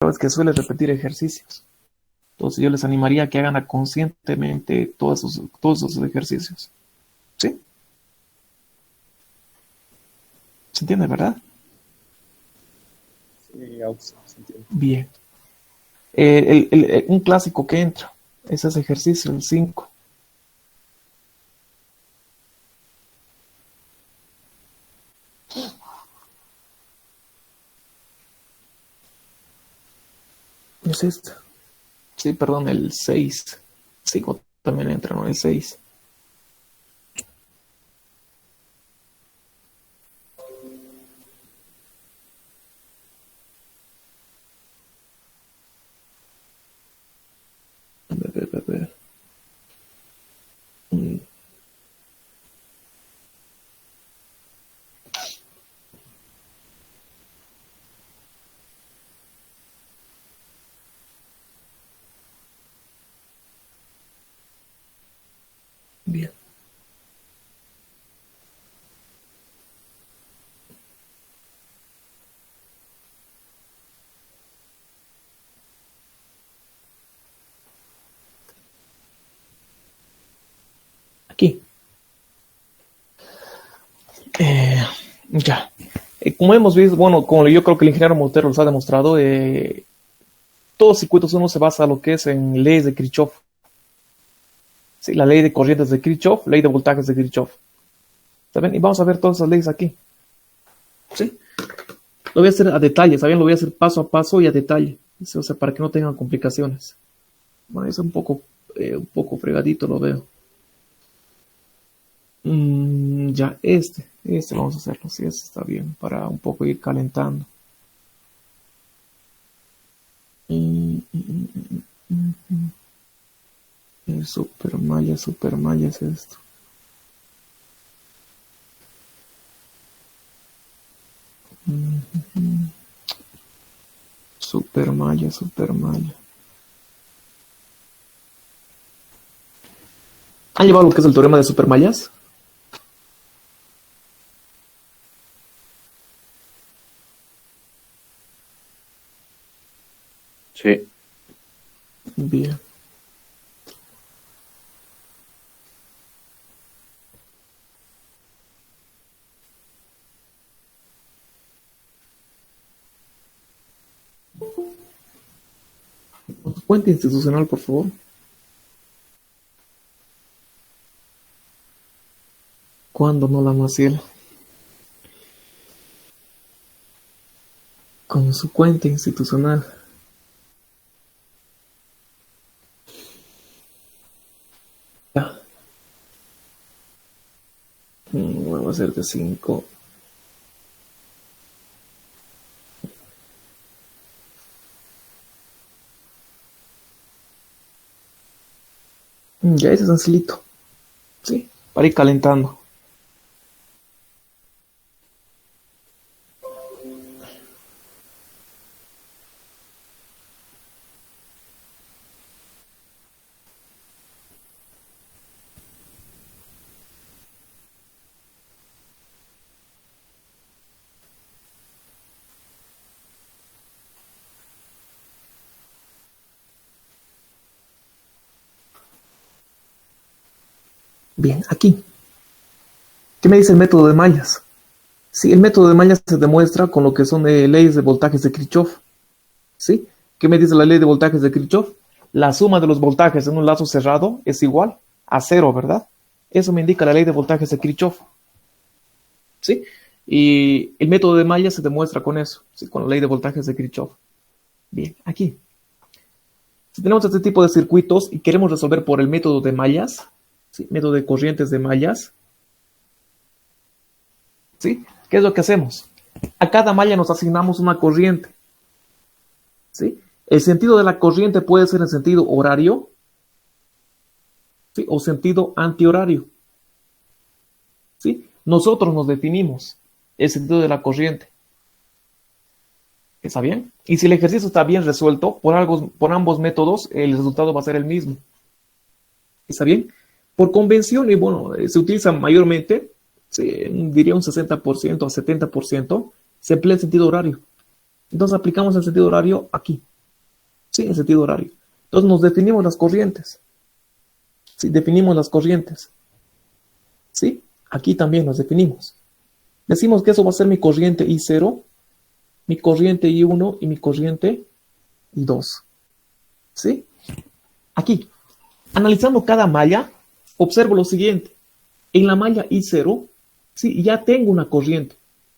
claro es que suele repetir ejercicios. Entonces yo les animaría a que hagan conscientemente todos esos ejercicios. ¿Sí? ¿Se entiende, verdad? Sí, Augusto, se entiende. Bien. Un clásico que entra es ese ejercicio, el 5. Es este. Sí, perdón, el 6. 5 también entra, ¿no? El 6. A ver. Bien. Aquí. Ya. Como hemos visto, bueno, como yo creo que el ingeniero Montero los ha demostrado, todos circuitos uno se basa en lo que es en leyes de Kirchhoff. Sí, la ley de corrientes de Kirchhoff, ley de voltajes de Kirchhoff. ¿Saben? Y vamos a ver todas esas leyes aquí. ¿Sí? Lo voy a hacer a detalle, ¿saben? Lo voy a hacer paso a paso y a detalle. O sea, para que no tengan complicaciones. Bueno, es un poco fregadito, lo veo. Ya, este vamos a hacerlo, sí, este está bien, para un poco ir calentando. Super malla es esto. Super malla. ¿Han llevado lo que es el teorema de supermallas? Sí. Bien. Fuente institucional, por favor. ¿Cuándo no la Maciel? Con su cuenta institucional. Ya. Vamos a hacer de 5. Ya ese es sencillito. Sí, para ir calentando. Bien, aquí. ¿Qué me dice el método de mallas? Sí, el método de mallas se demuestra con lo que son leyes de voltajes de Kirchhoff. ¿Sí? ¿Qué me dice la ley de voltajes de Kirchhoff? La suma de los voltajes en un lazo cerrado es igual a 0, ¿verdad? Eso me indica la ley de voltajes de Kirchhoff. ¿Sí? Y el método de mallas se demuestra con eso, ¿sí? Con la ley de voltajes de Kirchhoff. Bien, aquí. Si tenemos este tipo de circuitos y queremos resolver por el método de mallas, ¿sí? Método de corrientes de mallas, ¿sí? ¿Qué es lo que hacemos? A cada malla nos asignamos una corriente, ¿sí? El sentido de la corriente puede ser en sentido horario, ¿sí? O sentido antihorario, ¿sí? Nosotros nos definimos el sentido de la corriente. ¿Está bien? Y si el ejercicio está bien resuelto por ambos métodos, el resultado va a ser el mismo. ¿Está bien? Por convención, y bueno, se utiliza mayormente, diría un 60% a 70%, se emplea el sentido horario. Entonces aplicamos el sentido horario aquí. ¿sí? En sentido horario. Entonces nos definimos las corrientes. ¿Sí? Definimos las corrientes. ¿Sí? Aquí también las definimos. Decimos que eso va a ser mi corriente I0, mi corriente I1 y mi corriente I2. ¿Sí? Aquí, analizando cada malla, observo lo siguiente. En la malla I0, ¿sí? Ya tengo una corriente.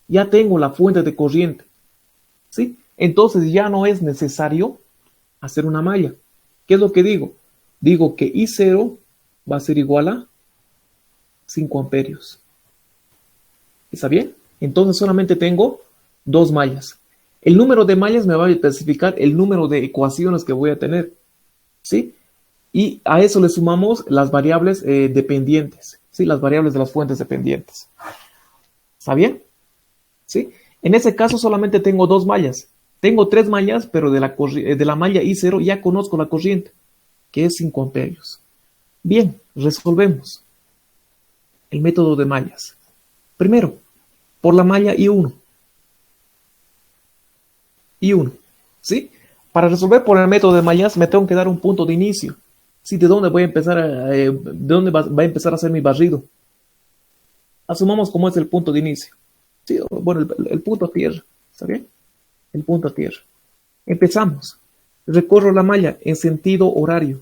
Ya tengo la fuente de corriente. ¿Sí? Entonces ya no es necesario hacer una malla. ¿Qué es lo que digo? Digo que I0 va a ser igual a 5 amperios. ¿Está bien? Entonces solamente tengo dos mallas. El número de mallas me va a especificar el número de ecuaciones que voy a tener. ¿Sí? Y a eso le sumamos las variables dependientes. ¿Sí? Las variables de las fuentes dependientes. ¿Está bien? ¿Sí? En ese caso solamente tengo dos mallas. Tengo tres mallas, pero de la malla I0 ya conozco la corriente, que es 5 amperios. Bien, resolvemos el método de mallas. Primero, por la malla I1. I1, ¿sí? Para resolver por el método de mallas me tengo que dar un punto de inicio. ¿Sí? ¿De dónde voy a empezar de dónde va a empezar a hacer mi barrido? Asumamos como es el punto de inicio. ¿Sí? Bueno, el punto a tierra. ¿Está bien? El punto a tierra. Empezamos. Recorro la malla en sentido horario.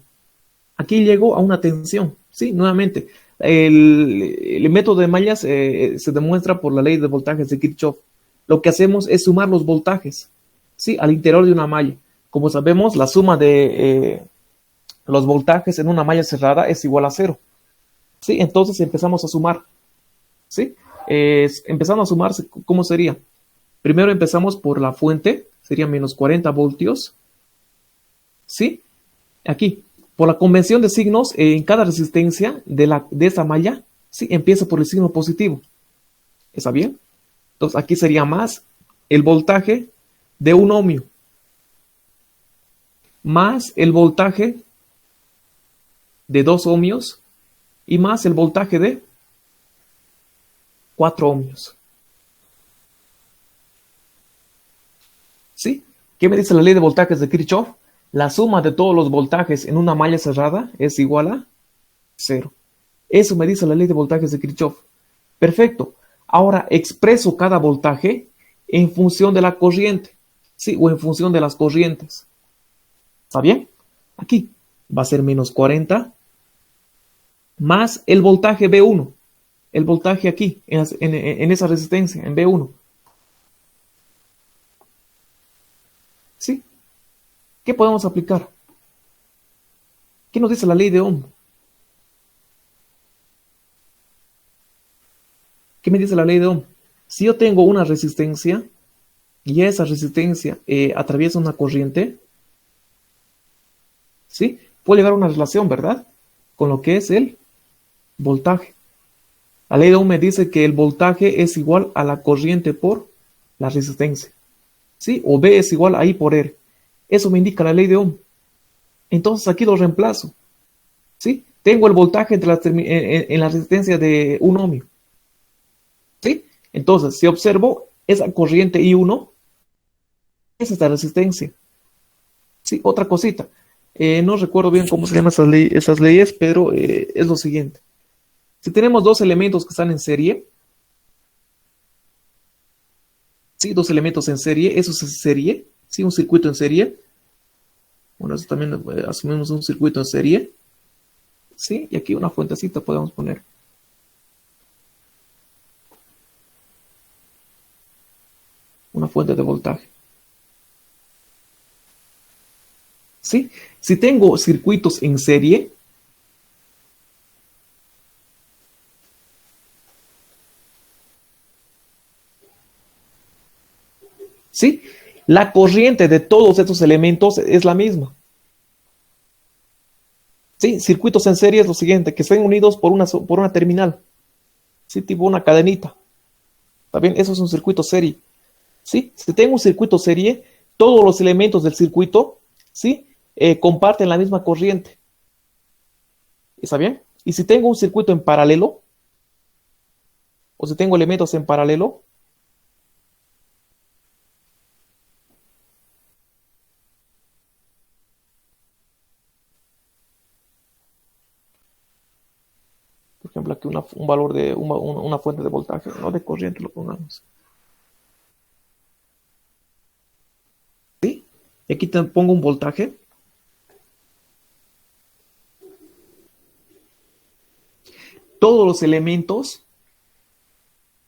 Aquí llego a una tensión. ¿Sí? Nuevamente, el método de mallas se demuestra por la ley de voltajes de Kirchhoff. Lo que hacemos es sumar los voltajes, ¿sí? Al interior de una malla. Como sabemos, la suma de los voltajes en una malla cerrada es igual a 0. ¿Sí? Entonces empezamos a sumar. ¿Sí? Empezando a sumar, ¿cómo sería? Primero empezamos por la fuente, sería menos 40 voltios. ¿Sí? Aquí, por la convención de signos, en cada resistencia de esa malla, ¿sí? Empieza por el signo positivo. ¿Está bien? Entonces aquí sería más el voltaje de 1 ohmio, más el voltaje de 2 ohmios y más el voltaje de 4 ohmios. ¿Sí? ¿Qué me dice la ley de voltajes de Kirchhoff? La suma de todos los voltajes en una malla cerrada es igual a 0. Eso me dice la ley de voltajes de Kirchhoff. Perfecto. Ahora expreso cada voltaje en función de la corriente, ¿sí? O en función de las corrientes. ¿Está bien? Aquí va a ser menos 40 más el voltaje B1. El voltaje aquí, en esa resistencia, en B1. ¿Sí? ¿Qué podemos aplicar? ¿Qué nos dice la ley de Ohm? ¿Qué me dice la ley de Ohm? Si yo tengo una resistencia y esa resistencia atraviesa una corriente, ¿sí? Puede llegar a una relación, ¿verdad? Con lo que es el voltaje. La ley de Ohm me dice que el voltaje es igual a la corriente por la resistencia, ¿sí? O B es igual a I por R. Eso me indica la ley de Ohm. Entonces aquí lo reemplazo, ¿sí? Tengo el voltaje en la resistencia de 1 ohmio, ¿sí? Entonces, si observo esa corriente I1, es esta resistencia, ¿sí? Otra cosita, no recuerdo bien cómo se llaman esas leyes, pero es lo siguiente. Si tenemos dos elementos que están en serie, ¿sí? Dos elementos en serie, eso es serie, ¿sí? Un circuito en serie. Bueno, eso también asumimos un circuito en serie, ¿sí? Y aquí una fuentecita podemos poner. Una fuente de voltaje. ¿Sí? Si tengo circuitos en serie, ¿sí? La corriente de todos estos elementos es la misma. ¿Sí? Circuitos en serie es lo siguiente, que estén unidos por una terminal, ¿sí? Tipo una cadenita. ¿Está bien? Eso es un circuito serie. ¿Sí? Si tengo un circuito serie, todos los elementos del circuito, ¿sí? Comparten la misma corriente. ¿Está bien? Y si tengo un circuito en paralelo, o si tengo elementos en paralelo, ejemplo, aquí un valor de una fuente de voltaje, no de corriente, lo pongamos. ¿Sí? Y aquí te pongo un voltaje. Todos los elementos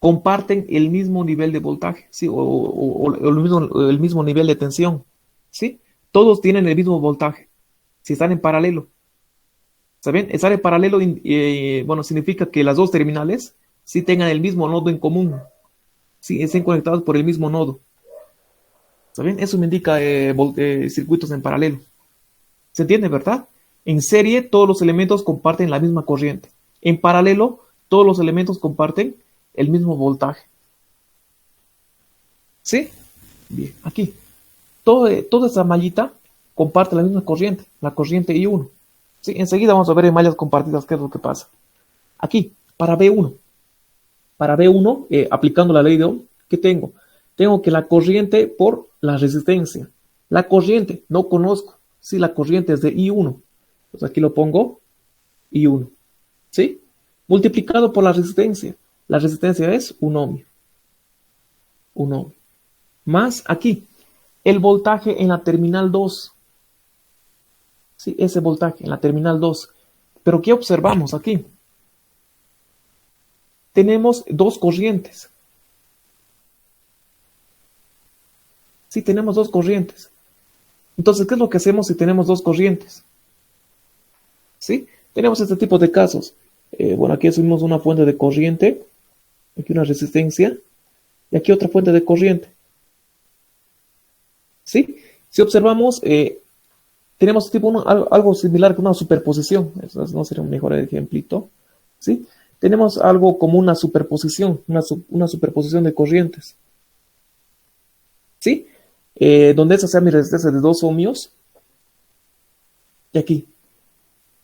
comparten el mismo nivel de voltaje, ¿sí? O el mismo nivel de tensión, ¿sí? Todos tienen el mismo voltaje, si están en paralelo. ¿Saben? Estar en paralelo, bueno, significa que las dos terminales sí tengan el mismo nodo en común, sí, estén conectados por el mismo nodo. ¿Saben? Eso me indica circuitos en paralelo. ¿Se entiende, verdad? En serie, todos los elementos comparten la misma corriente. En paralelo, todos los elementos comparten el mismo voltaje. ¿Sí? Bien, aquí. Toda esta mallita comparte la misma corriente, la corriente I1. ¿Sí? Enseguida vamos a ver en mallas compartidas qué es lo que pasa. Aquí, para B1. Para B1, aplicando la ley de Ohm, ¿qué tengo? Tengo que la corriente por la resistencia. La corriente, no conozco. Sí, la corriente es de I1. Pues aquí lo pongo I1. ¿Sí? Multiplicado por la resistencia. La resistencia es 1 ohmio. 1 ohmio. Más aquí, el voltaje en la terminal 2. Sí, ese voltaje en la terminal 2. Pero ¿qué observamos aquí? Tenemos dos corrientes. Sí, tenemos dos corrientes. Entonces, ¿qué es lo que hacemos si tenemos dos corrientes? ¿Sí? Tenemos este tipo de casos. Bueno, aquí asumimos una fuente de corriente, aquí una resistencia, y aquí otra fuente de corriente. ¿Sí? Si observamos, tenemos tipo algo similar que una superposición. Eso no sería un mejor ejemplito. ¿Sí? Tenemos algo como una superposición, una superposición de corrientes. ¿Sí? Donde esa sea mi resistencia de 2 ohmios. Y aquí.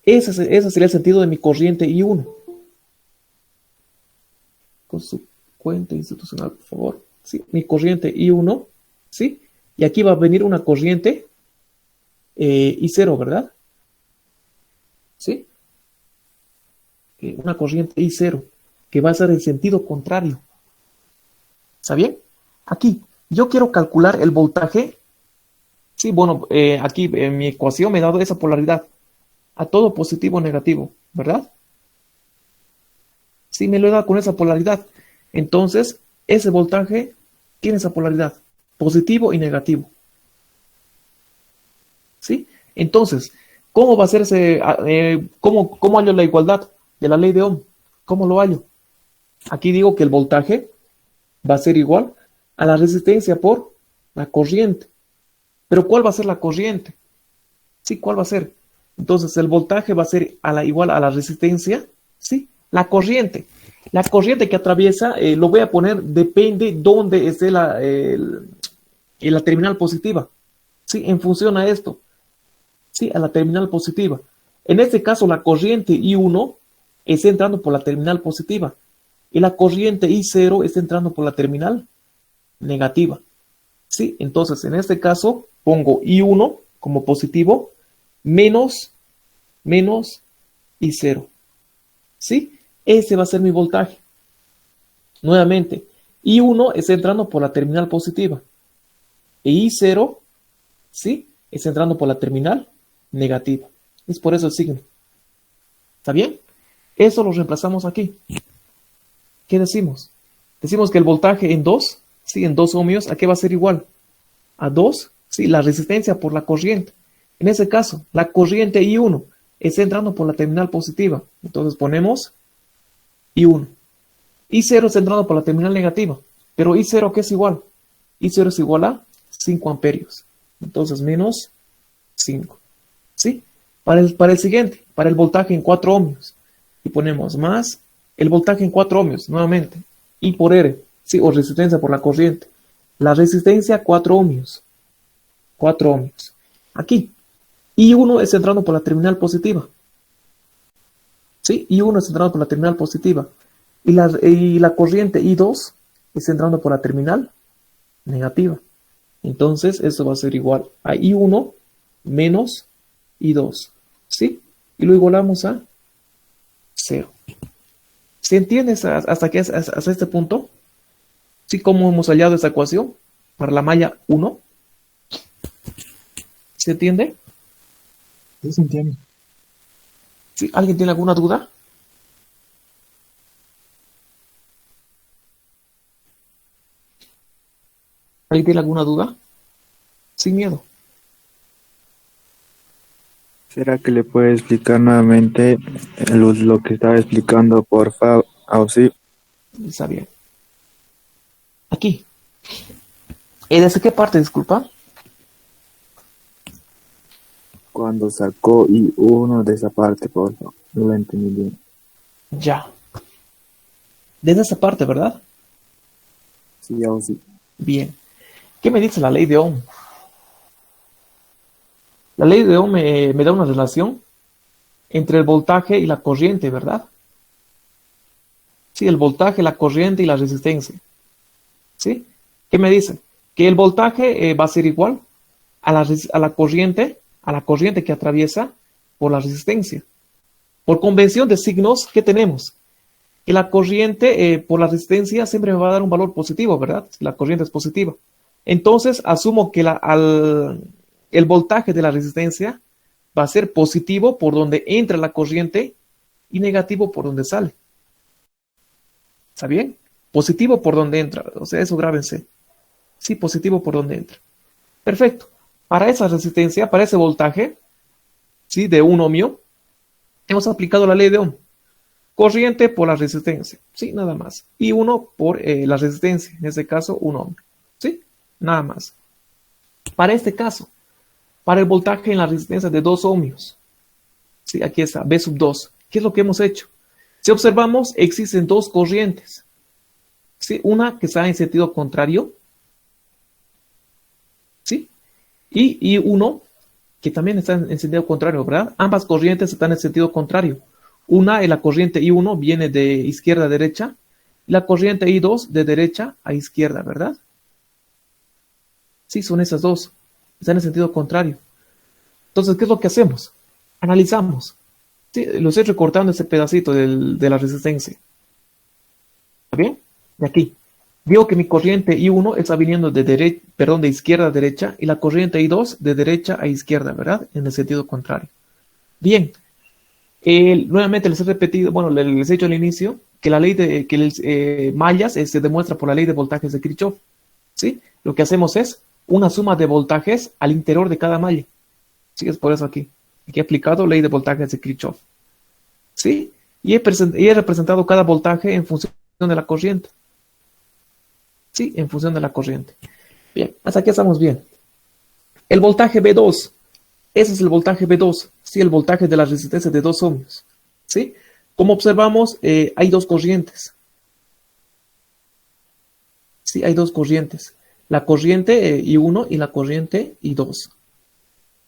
Ese sería el sentido de mi corriente I1. Con su cuenta institucional, por favor. ¿Sí? Mi corriente I1. ¿Sí? Y aquí va a venir una corriente I0, ¿verdad? ¿Sí? Una corriente I0 que va a ser en sentido contrario. ¿Está bien? Aquí, yo quiero calcular el voltaje. Sí, bueno, aquí en mi ecuación me he dado esa polaridad. A todo positivo o negativo, ¿verdad? Sí, me lo he dado con esa polaridad. Entonces, ese voltaje tiene esa polaridad, positivo y negativo. ¿Sí? Entonces, ¿cómo va a ser cómo hallo la igualdad de la ley de Ohm? ¿Cómo lo hallo? Aquí digo que el voltaje va a ser igual a la resistencia por la corriente. ¿Pero cuál va a ser la corriente? Sí, ¿cuál va a ser? Entonces, el voltaje va a ser igual a la resistencia. Sí, la corriente. La corriente que atraviesa, lo voy a poner, depende dónde esté la terminal positiva. Sí, en función a esto. Sí, a la terminal positiva. En este caso, la corriente I1 está entrando por la terminal positiva. Y la corriente I0 está entrando por la terminal negativa. Sí, entonces en este caso pongo I1 como positivo menos I0. ¿Sí? Ese va a ser mi voltaje. Nuevamente, I1 está entrando por la terminal positiva. E I0, ¿sí? Está entrando por la terminal negativa. Es por eso el signo. ¿Está bien? Eso lo reemplazamos aquí. ¿Qué decimos? Decimos que el voltaje en 2, ¿sí? En 2 ohmios, ¿a qué va a ser igual? A 2, ¿sí? La resistencia por la corriente. En ese caso, la corriente I1 está entrando por la terminal positiva. Entonces ponemos I1. I0 está entrando por la terminal negativa. Pero I0, ¿qué es igual? I0 es igual a 5 amperios. Entonces menos 5. ¿Sí? Para el siguiente, para el voltaje en 4 ohmios. Y ponemos más el voltaje en 4 ohmios, nuevamente. I por R, ¿sí? O resistencia por la corriente. La resistencia 4 ohmios. 4 ohmios. Aquí, I1 está entrando por la terminal positiva. ¿Sí? I1 está entrando por la terminal positiva. Y la corriente I2 está entrando por la terminal negativa. Entonces, esto va a ser igual a I1 menos I2. ¿Sí? Y lo igualamos a 0. ¿Se entiende hasta hasta este punto? ¿Sí? ¿Cómo hemos hallado esa ecuación para la malla 1? ¿Se entiende? Sí, se entiende. ¿Sí? ¿Alguien tiene alguna duda? ¿Alguien tiene alguna duda? Sin miedo. ¿Será que le puede explicar nuevamente lo que estaba explicando, por favor? Sí. Está bien. Aquí. ¿Desde qué parte, disculpa? Cuando sacó I1 de esa parte, por favor. No lo entendí bien. Ya. Desde esa parte, ¿verdad? Sí, sí. Bien. ¿Qué me dice la ley de Ohm? La ley de Ohm me da una relación entre el voltaje y la corriente, ¿verdad? Sí, el voltaje, la corriente y la resistencia. ¿Sí? ¿Qué me dice? Que el voltaje va a ser igual a la corriente que atraviesa por la resistencia. Por convención de signos, ¿qué tenemos? Que la corriente por la resistencia siempre me va a dar un valor positivo, ¿verdad? Si la corriente es positiva. Entonces, asumo que el voltaje de la resistencia va a ser positivo por donde entra la corriente y negativo por donde sale. ¿Está bien? Positivo por donde entra. O sea, eso grábense. Sí, positivo por donde entra. Perfecto. Para esa resistencia, para ese voltaje, ¿sí? De 1 ohmio, hemos aplicado la ley de Ohm. Corriente por la resistencia. Sí, nada más. Y 1 por la resistencia. En este caso, 1 ohmio. ¿Sí? Nada más. Para este caso, para el voltaje en la resistencia de 2 ohmios. Sí, aquí está, B sub 2. ¿Qué es lo que hemos hecho? Si observamos, existen dos corrientes. ¿Sí? Una que está en sentido contrario. ¿Sí? Y uno que también está en sentido contrario, ¿verdad? Ambas corrientes están en sentido contrario. Una, la corriente I1 viene de izquierda a derecha, y la corriente I2 de derecha a izquierda, ¿verdad? Sí, son esas dos. Están en sentido contrario. Entonces, ¿qué es lo que hacemos? Analizamos. Sí, lo estoy recortando ese pedacito de la resistencia. ¿Está bien? De aquí. Digo que mi corriente I1 está viniendo de izquierda a derecha y la corriente I2 de derecha a izquierda, ¿verdad? En el sentido contrario. Bien. Nuevamente les he repetido, bueno, les he dicho al inicio que la ley de mallas se demuestra por la ley de voltajes de Kirchhoff. ¿Sí? Lo que hacemos es una suma de voltajes al interior de cada malla. Sí, es por eso aquí. Aquí he aplicado ley de voltajes de Kirchhoff. ¿Sí? Y he representado cada voltaje en función de la corriente. Sí, en función de la corriente. Bien, hasta aquí estamos bien. El voltaje B2. Ese es el voltaje B2. Sí, el voltaje de la resistencia de 2 ohmios. ¿Sí? Como observamos, hay dos corrientes. Sí, hay dos corrientes. La corriente I1 y la corriente I2.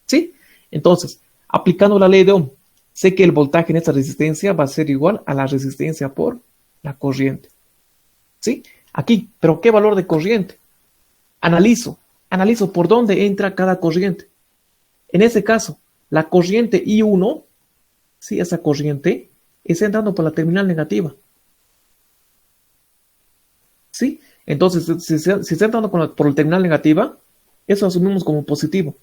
¿Sí? Entonces, aplicando la ley de Ohm, sé que el voltaje en esta resistencia va a ser igual a la resistencia por la corriente. ¿Sí? Aquí, pero ¿qué valor de corriente? Analizo por dónde entra cada corriente. En ese caso, la corriente I1, ¿sí? Esa corriente está entrando por la terminal negativa. ¿Sí? Entonces, si está entrando por la terminal negativa, eso asumimos como positivo.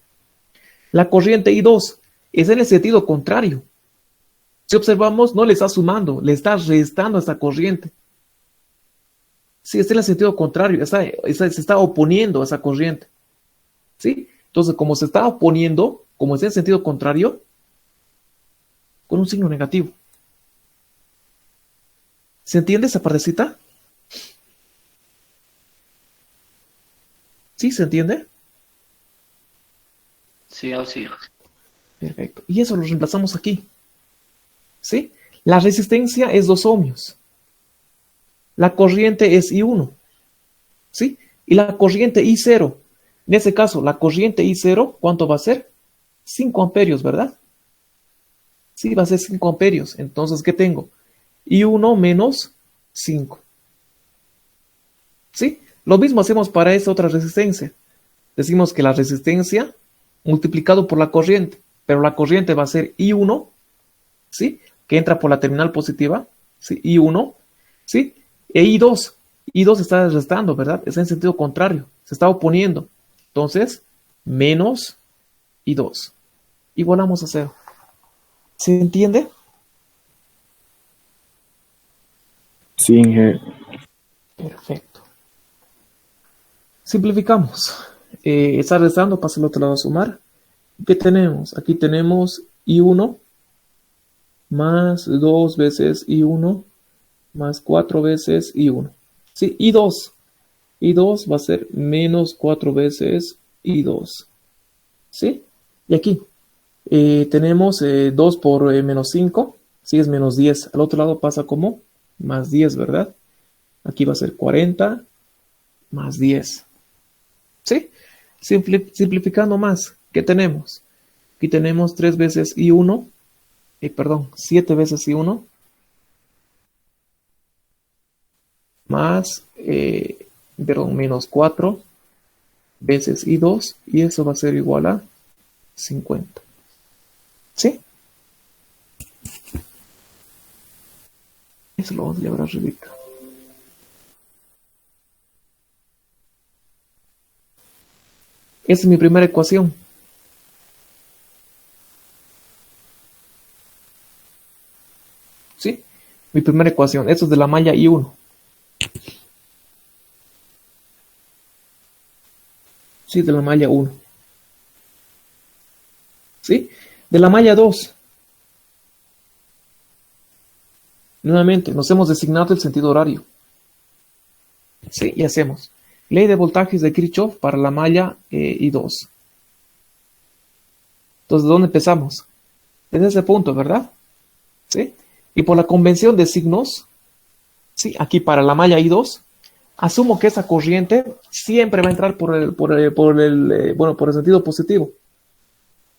La corriente I2 es en el sentido contrario. Si observamos, no le está sumando, le está restando a esta corriente. Sí, está en el sentido contrario, se está oponiendo a esa corriente. ¿Sí? Entonces, como se está oponiendo, como está en sentido contrario, con un signo negativo. ¿Se entiende esa partecita? ¿Sí? ¿Se entiende? Sí, sí. Perfecto. Y eso lo reemplazamos aquí. ¿Sí? La resistencia es 2 ohmios. La corriente es I1. ¿Sí? Y la corriente I0. En ese caso, la corriente I0, ¿cuánto va a ser? 5 amperios, ¿verdad? Sí, va a ser 5 amperios. Entonces, ¿qué tengo? I1 menos 5. ¿Sí? Lo mismo hacemos para esta otra resistencia. Decimos que la resistencia multiplicado por la corriente, pero la corriente va a ser I1, ¿sí? Que entra por la terminal positiva, ¿sí? I1 ¿sí? E I2 está restando, ¿verdad? Está en sentido contrario, se está oponiendo. Entonces, menos I2. Igualamos a 0. ¿Se entiende? Sí, Perfecto. Simplificamos. Está restando, pasa al otro lado a sumar. ¿Qué tenemos? Aquí tenemos I1 más 2 veces I1 más 4 veces I1. Sí, I2. I2 va a ser menos 4 veces I2. ¿Sí? Y aquí tenemos 2 por menos 5. Sí, es menos 10. Al otro lado pasa como más 10, ¿verdad? Aquí va a ser 40 más 10. ¿Sí? Simplificando más, ¿qué tenemos? Aquí tenemos 3 veces I1, 7 veces I1, más, menos 4 veces I2, y eso va a ser igual a 50. ¿Sí? Eso lo vamos a llevar arribita. Esa es mi primera ecuación. ¿Sí? Mi primera ecuación. Esto es de la malla I1. Sí, de la malla 1. ¿Sí? De la malla 2. Nuevamente, nos hemos designado el sentido horario. Sí, y hacemos. Ley de voltajes de Kirchhoff para la malla I2. Entonces, ¿de dónde empezamos? Desde ese punto, ¿verdad? ¿Sí? Y por la convención de signos, ¿sí? Aquí para la malla I2, asumo que esa corriente siempre va a entrar por el sentido positivo.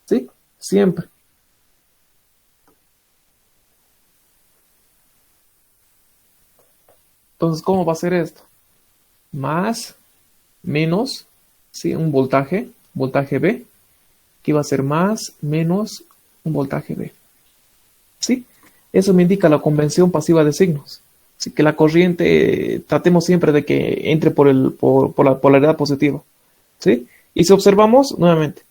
¿Sí? Siempre. Entonces, ¿cómo va a ser esto? Más, menos, ¿sí? Un voltaje B, que va a ser más, menos, un voltaje B. ¿Sí? Eso me indica la convención pasiva de signos. Así que la corriente, tratemos siempre de que entre por la polaridad positiva. ¿Sí? Y si observamos, nuevamente,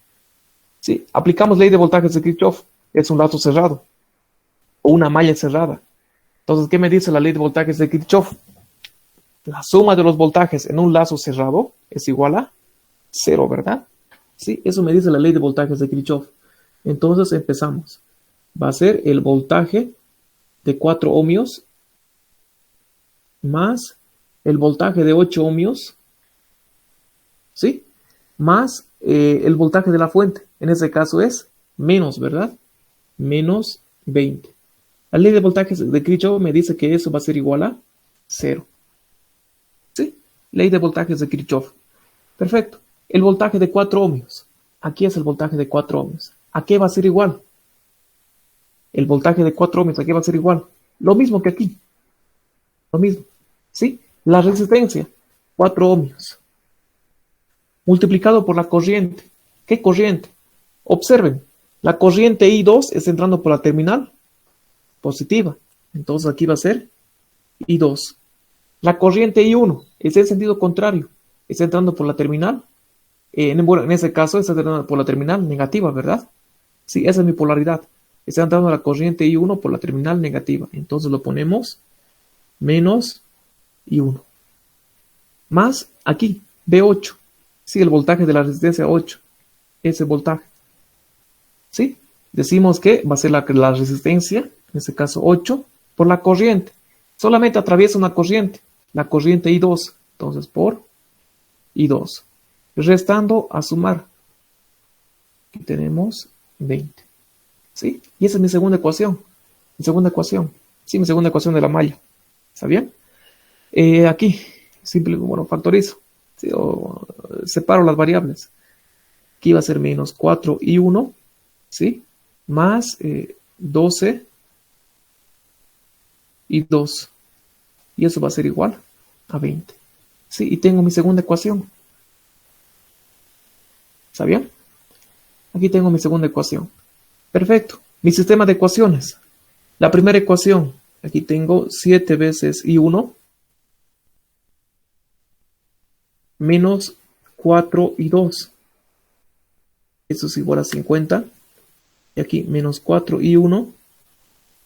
¿sí? Aplicamos ley de voltajes de Kirchhoff. Es un lazo cerrado o una malla cerrada. Entonces, ¿qué me dice la ley de voltajes de Kirchhoff? La suma de los voltajes en un lazo cerrado es igual a 0, ¿verdad? Sí, eso me dice la ley de voltajes de Kirchhoff. Entonces empezamos. Va a ser el voltaje de 4 ohmios más el voltaje de 8 ohmios, ¿sí? Más el voltaje de la fuente. En ese caso es menos, ¿verdad? Menos 20. La ley de voltajes de Kirchhoff me dice que eso va a ser igual a 0. ¿Sí? Ley de voltajes de Kirchhoff. Perfecto. El voltaje de 4 ohmios. Aquí es el voltaje de 4 ohmios. ¿A qué va a ser igual? El voltaje de 4 ohmios, ¿a qué va a ser igual? Lo mismo que aquí. Lo mismo. ¿Sí? La resistencia, 4 ohmios. Multiplicado por la corriente. ¿Qué corriente? Observen. La corriente I2 está entrando por la terminal positiva. Entonces aquí va a ser I2. La corriente I1 es en sentido contrario. Está entrando por la terminal. En ese caso está entrando por la terminal negativa, ¿verdad? Sí, esa es mi polaridad. Está entrando la corriente I1 por la terminal negativa. Entonces lo ponemos menos I1. Más aquí, B8. Sí, el voltaje de la resistencia 8. Ese voltaje. ¿Sí? Decimos que va a ser la resistencia, en este caso 8, por la corriente. Solamente atraviesa una corriente. La corriente I2. Entonces por I2. Restando a sumar. Aquí tenemos 20. ¿Sí? Y esa es mi segunda ecuación. Mi segunda ecuación. Sí, mi segunda ecuación de la malla. ¿Está bien? Aquí, factorizo. ¿Sí? O separo las variables. Aquí va a ser menos 4i1, ¿sí? Más 12 y 2. Y eso va a ser igual a 20. ¿Sí? Y tengo mi segunda ecuación. ¿Está bien? Aquí tengo mi segunda ecuación. Perfecto. Mi sistema de ecuaciones. La primera ecuación Aquí tengo 7 veces I1 menos 4 y 2. Eso es igual a 50. Y aquí menos 4 y 1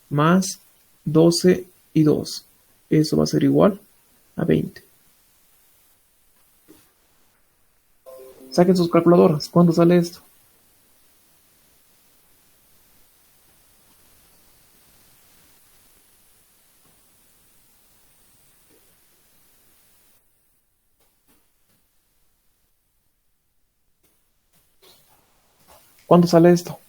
más 12 y 2. Eso va a ser igual a 20. Saquen sus calculadoras. ¿Cuándo sale esto? ¿Cuándo sale esto?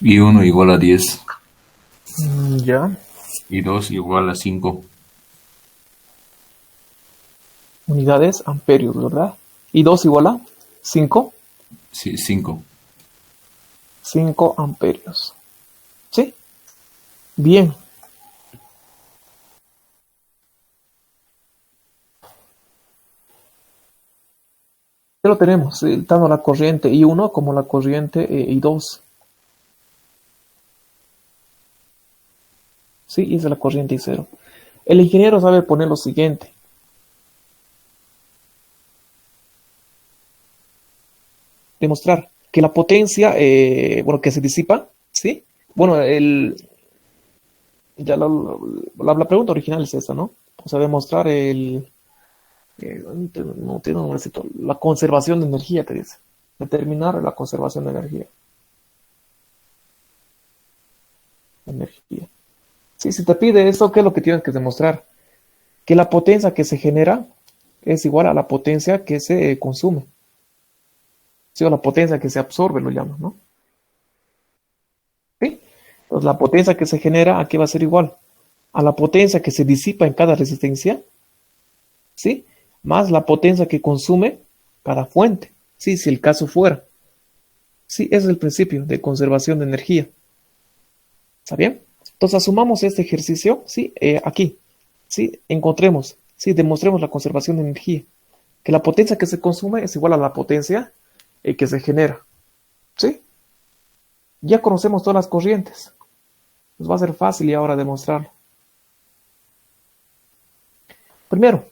Y 1 igual a 10. Ya. Y 2 igual a 5. Unidades, amperios, ¿verdad? Y 2 igual a 5. Sí, 5. 5 amperios. ¿Sí? Bien. Ya lo tenemos, tanto la corriente I1 como la corriente I2. Sí, y esa es la corriente I0. El ingeniero sabe poner lo siguiente. Demostrar que la potencia, que se disipa, ¿sí? Bueno, la pregunta original es esa, ¿no? O sea, demostrar no tiene un nombrecito, la conservación de energía, te dice. Determinar la conservación de energía. Sí, si te pide eso, ¿qué es lo que tienes que demostrar? Que la potencia que se genera es igual a la potencia que se consume. Sí, o la potencia que se absorbe, lo llaman, ¿no? ¿Sí? Entonces, la potencia que se genera, ¿a qué va a ser igual? A la potencia que se disipa en cada resistencia, ¿sí? Más la potencia que consume cada fuente, ¿sí? Si el caso fuera. Sí, ese es el principio de conservación de energía. ¿Está bien? Entonces, asumamos este ejercicio, ¿sí? Aquí, ¿sí? Encontremos, ¿sí? Demostremos la conservación de energía. Que la potencia que se consume es igual a la potencia que se genera. ¿Sí? Ya conocemos todas las corrientes. Nos va a ser fácil y ahora demostrarlo. Primero,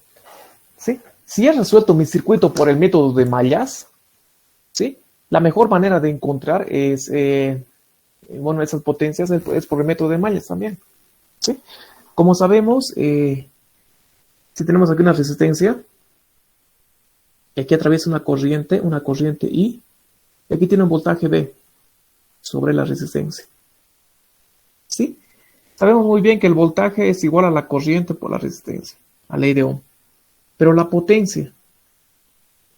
¿sí? Si he resuelto mi circuito por el método de mallas, ¿sí? La mejor manera de encontrar es, esas potencias es por el método de mallas también. ¿Sí? Como sabemos, si tenemos aquí una resistencia, y aquí atraviesa una corriente I, y aquí tiene un voltaje V sobre la resistencia. ¿Sí? Sabemos muy bien que el voltaje es igual a la corriente por la resistencia, a ley de Ohm. Pero la potencia,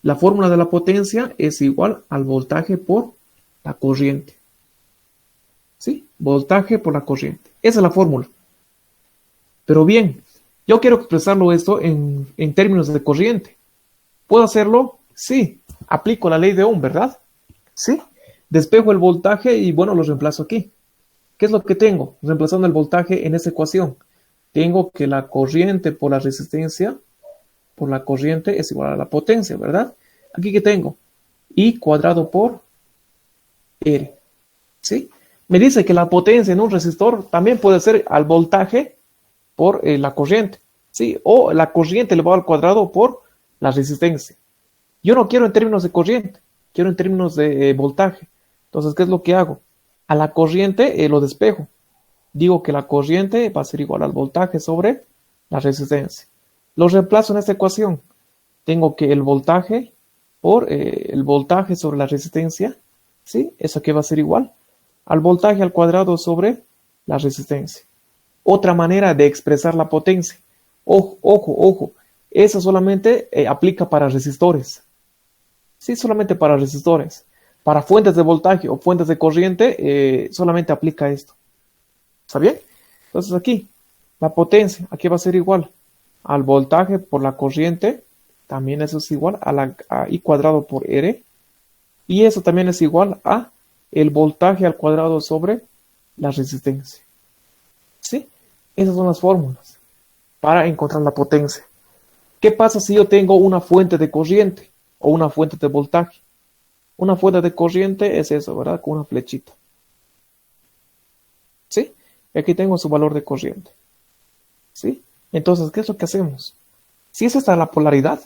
la fórmula de la potencia es igual al voltaje por la corriente. ¿Sí? Voltaje por la corriente. Esa es la fórmula. Pero bien, yo quiero expresarlo esto en términos de corriente. ¿Puedo hacerlo? Sí. Aplico la ley de Ohm, ¿verdad? Sí. Despejo el voltaje y bueno, lo reemplazo aquí. ¿Qué es lo que tengo? Reemplazando el voltaje en esa ecuación. Tengo que la corriente por la resistencia por la corriente es igual a la potencia, ¿verdad? Aquí que tengo I cuadrado por R. ¿Sí? Me dice que la potencia en un resistor también puede ser al voltaje por la corriente. ¿Sí? O la corriente elevado al cuadrado por la resistencia. Yo no quiero en términos de corriente, quiero en términos de voltaje. Entonces, ¿qué es lo que hago? A la corriente lo despejo. Digo que la corriente va a ser igual al voltaje sobre la resistencia. Lo reemplazo en esta ecuación. Tengo que el voltaje por el voltaje sobre la resistencia, ¿sí? Eso que va a ser igual al voltaje al cuadrado sobre la resistencia. Otra manera de expresar la potencia. Ojo, ojo, ojo. Eso solamente aplica para resistores. Sí, solamente para resistores. Para fuentes de voltaje o fuentes de corriente, solamente aplica esto. ¿Está bien? Entonces aquí, la potencia, aquí va a ser igual al voltaje por la corriente. También eso es igual a I cuadrado por R. Y eso también es igual a el voltaje al cuadrado sobre la resistencia. ¿Sí? Esas son las fórmulas para encontrar la potencia. ¿Qué pasa si yo tengo una fuente de corriente o una fuente de voltaje? Una fuente de corriente es eso, ¿verdad? Con una flechita. ¿Sí? Y aquí tengo su valor de corriente. ¿Sí? Entonces, ¿qué es lo que hacemos? Si es esta la polaridad,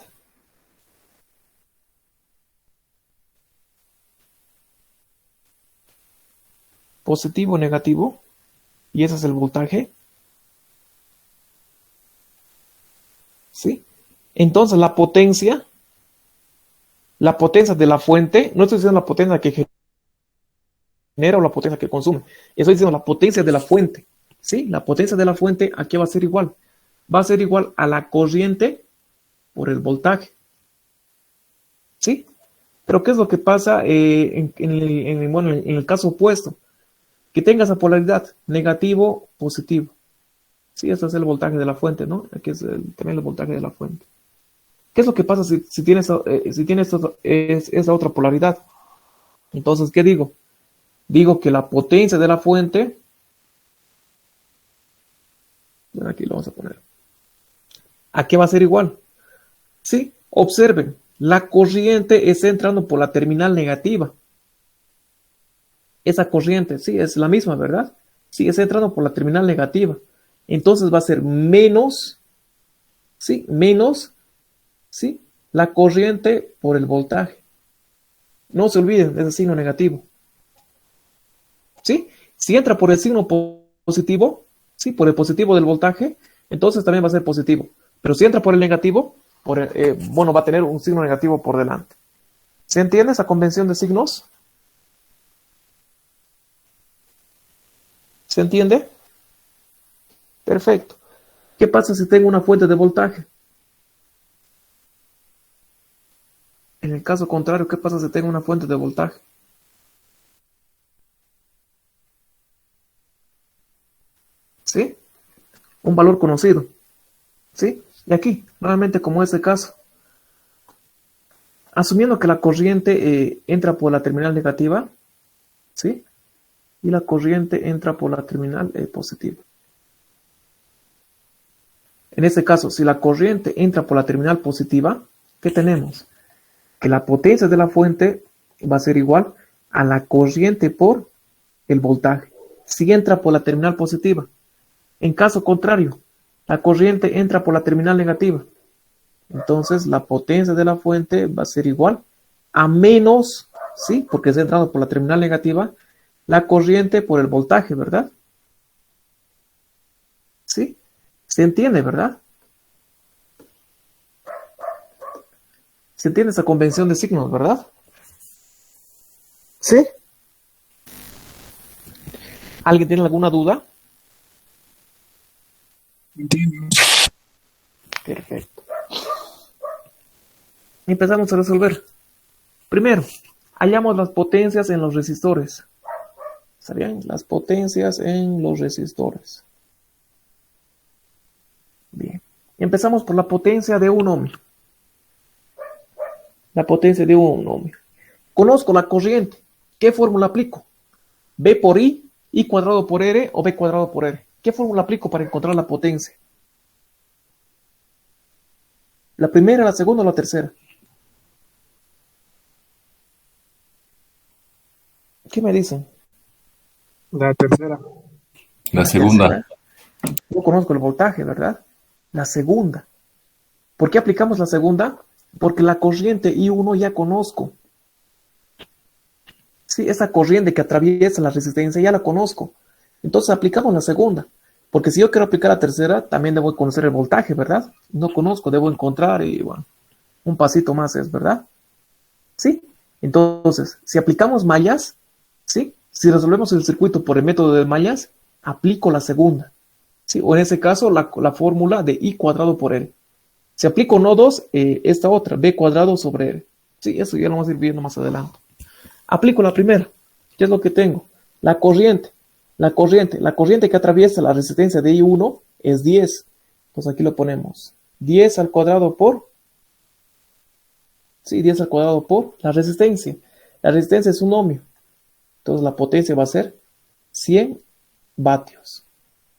positivo o negativo, y ese es el voltaje, ¿sí? Entonces la potencia de la fuente, no estoy diciendo la potencia que genera o la potencia que consume, estoy diciendo la potencia de la fuente, ¿sí? La potencia de la fuente aquí va a ser igual. Va a ser igual a la corriente por el voltaje, ¿sí? Pero ¿qué es lo que pasa en el caso opuesto? Que tenga esa polaridad, negativo, positivo. Sí, ese es el voltaje de la fuente, ¿no? Aquí es también el voltaje de la fuente. ¿Qué es lo que pasa si tienes esa otra polaridad? Entonces, ¿qué digo? Digo que la potencia de la fuente, aquí lo vamos a poner, ¿a qué va a ser igual? Sí, observen, la corriente está entrando por la terminal negativa. Esa corriente, sí, es la misma, ¿verdad? Sí, está entrando por la terminal negativa. Entonces va a ser menos, ¿sí? Menos, ¿sí? La corriente por el voltaje. No se olviden, es el signo negativo. ¿Sí? Si entra por el signo positivo, ¿sí? Por el positivo del voltaje, entonces también va a ser positivo. Pero si entra por el negativo, va a tener un signo negativo por delante. ¿Se entiende esa convención de signos? ¿Se entiende? Perfecto. ¿Qué pasa si tengo una fuente de voltaje? En el caso contrario, ¿qué pasa si tengo una fuente de voltaje? ¿Sí? Un valor conocido. ¿Sí? Y aquí, nuevamente como este caso. Asumiendo que la corriente entra por la terminal negativa, ¿sí? Y la corriente entra por la terminal positiva. En este caso, si la corriente entra por la terminal positiva, ¿qué tenemos? Que la potencia de la fuente va a ser igual a la corriente por el voltaje, si entra por la terminal positiva. En caso contrario, la corriente entra por la terminal negativa. Entonces, la potencia de la fuente va a ser igual a menos, ¿sí? Porque está entrando por la terminal negativa, la corriente por el voltaje, ¿verdad? ¿Sí? ¿Se entiende, verdad? ¿Se entiende esa convención de signos, verdad? ¿Sí? ¿Alguien tiene alguna duda? Entiendo. Perfecto. Empezamos a resolver. Primero, hallamos las potencias en los resistores. ¿Está bien? Las potencias en los resistores. Bien. Empezamos por la potencia de un ohmio. La potencia de un ohmio. Conozco la corriente. ¿Qué fórmula aplico? B por I cuadrado por R o B cuadrado por R. ¿Qué fórmula aplico para encontrar la potencia? ¿La primera, la segunda o la tercera? ¿Qué me dicen? La tercera. La segunda. Tercera. Yo conozco el voltaje, ¿verdad? La segunda. ¿Por qué aplicamos la segunda? Porque la corriente I1 ya conozco. Sí, esa corriente que atraviesa la resistencia ya la conozco. Entonces aplicamos la segunda. Porque si yo quiero aplicar la tercera, también debo conocer el voltaje, ¿verdad? No conozco, debo encontrar y bueno, un pasito más es, ¿verdad? ¿Sí? Entonces, si aplicamos mallas, ¿sí? Si resolvemos el circuito por el método de mallas, aplico la segunda. ¿Sí? O en ese caso, la fórmula de I cuadrado por R. Si aplico nodos, esta otra, B cuadrado sobre R. Sí, eso ya lo vamos a ir viendo más adelante. Aplico la primera. ¿Qué es lo que tengo? La corriente que atraviesa la resistencia de I1 es 10. Entonces aquí lo ponemos. 10 al cuadrado por... Sí, 10 al cuadrado por la resistencia. La resistencia es un ohmio. Entonces la potencia va a ser 100 vatios.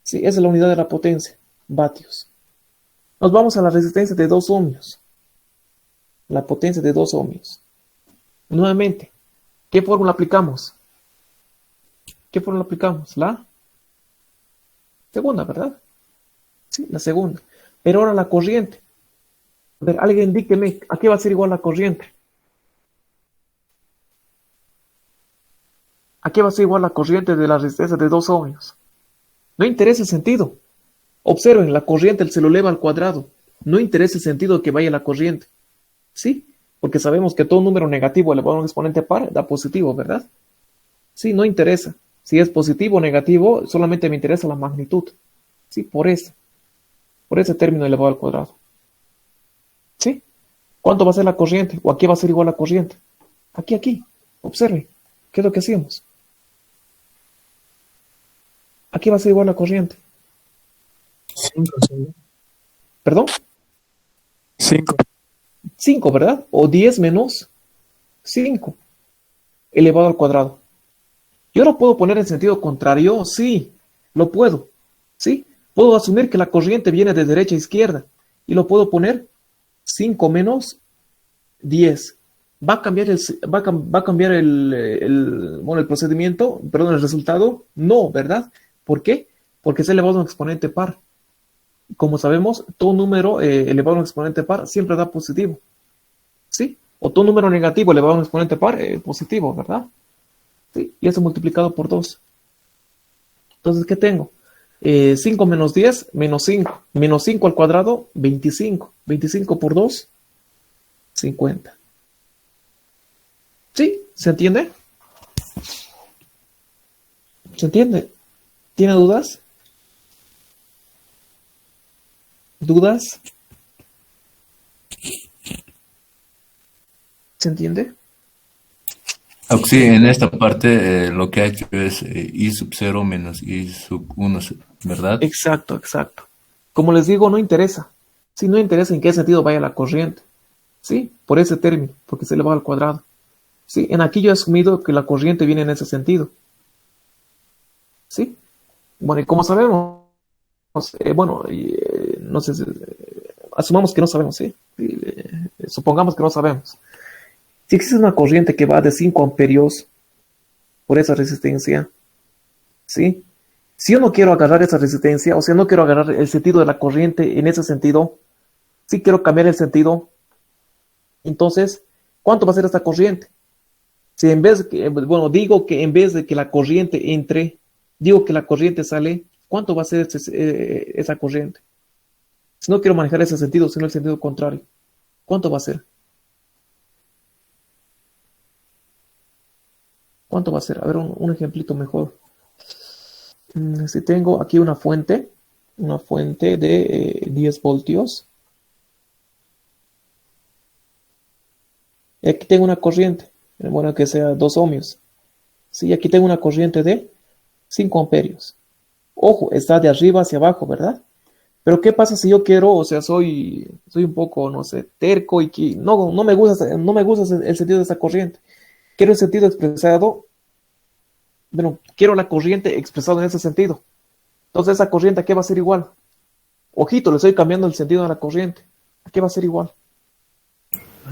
Sí, esa es la unidad de la potencia, vatios. Nos vamos a la resistencia de 2 ohmios. La potencia de 2 ohmios. Nuevamente, ¿qué fórmula aplicamos? ¿Qué fórmula aplicamos? La segunda, ¿verdad? Sí, la segunda. Pero ahora la corriente. A ver, alguien indíqueme, ¿a qué va a ser igual la corriente? ¿A qué va a ser igual la corriente de la resistencia de 2 ohmios? No interesa el sentido. Observen, la corriente se lo eleva al cuadrado. No interesa el sentido que vaya la corriente. ¿Sí? Porque sabemos que todo número negativo elevado a un exponente par da positivo, ¿verdad? Sí, no interesa. Si es positivo o negativo, solamente me interesa la magnitud. Sí, por ese término elevado al cuadrado. ¿Sí? ¿Cuánto va a ser la corriente? ¿O a qué va a ser igual la corriente? Aquí. Observen. ¿Qué es lo que hacíamos? ¿A qué va a ser igual la corriente? 5, señor. ¿Perdón? 5. 5, ¿verdad? O 10 menos 5 elevado al cuadrado. ¿Yo lo puedo poner en sentido contrario? Sí, lo puedo. ¿Sí? Puedo asumir que la corriente viene de derecha a izquierda y lo puedo poner 5 menos 10. ¿Va a cambiar el procedimiento? Perdón, el resultado? No, ¿verdad? ¿Por qué? Porque es elevado a un exponente par. Como sabemos, todo número elevado a un exponente par siempre da positivo. ¿Sí? O todo número negativo elevado a un exponente par positivo, ¿verdad? ¿Sí? Y eso multiplicado por 2. Entonces, ¿qué tengo? 5 menos 10, menos 5. Menos 5 al cuadrado, 25. 25 por 2, 50. ¿Sí? ¿Se entiende? ¿Se entiende? ¿Tiene dudas? ¿Dudas? ¿Se entiende? Sí, en esta parte lo que ha hecho es I sub 0 menos I sub 1, ¿verdad? Exacto. Como les digo, no interesa. Sí, no interesa en qué sentido vaya la corriente. Sí, por ese término, porque se eleva al cuadrado. Sí, en aquí yo he asumido que la corriente viene en ese sentido. ¿Sí? Bueno, y como sabemos, no sé, asumamos que no sabemos, ¿sí? Supongamos que no sabemos. Si existe una corriente que va de 5 amperios por esa resistencia, ¿sí? Si yo no quiero agarrar esa resistencia, o sea, no quiero agarrar el sentido de la corriente en ese sentido, sí quiero cambiar el sentido, entonces, ¿cuánto va a ser esta corriente? Si en vez de que, digo que en vez de que la corriente entre, digo que la corriente sale, ¿cuánto va a ser esa corriente? Si no quiero manejar ese sentido, sino el sentido contrario, ¿cuánto va a ser? ¿Cuánto va a ser? A ver, un ejemplito mejor. Si tengo aquí una fuente de 10 voltios. Y aquí tengo una corriente, que sea 2 ohmios. Sí, aquí tengo una corriente de 5 amperios. Ojo, está de arriba hacia abajo, ¿verdad? Pero ¿qué pasa si yo quiero, o sea, soy un poco, no sé, terco y que no me gusta el sentido de esa corriente? Quiero el sentido expresado, quiero la corriente expresada en ese sentido. Entonces, esa corriente, ¿a qué va a ser igual? Ojito, le estoy cambiando el sentido de la corriente. ¿A qué va a ser igual?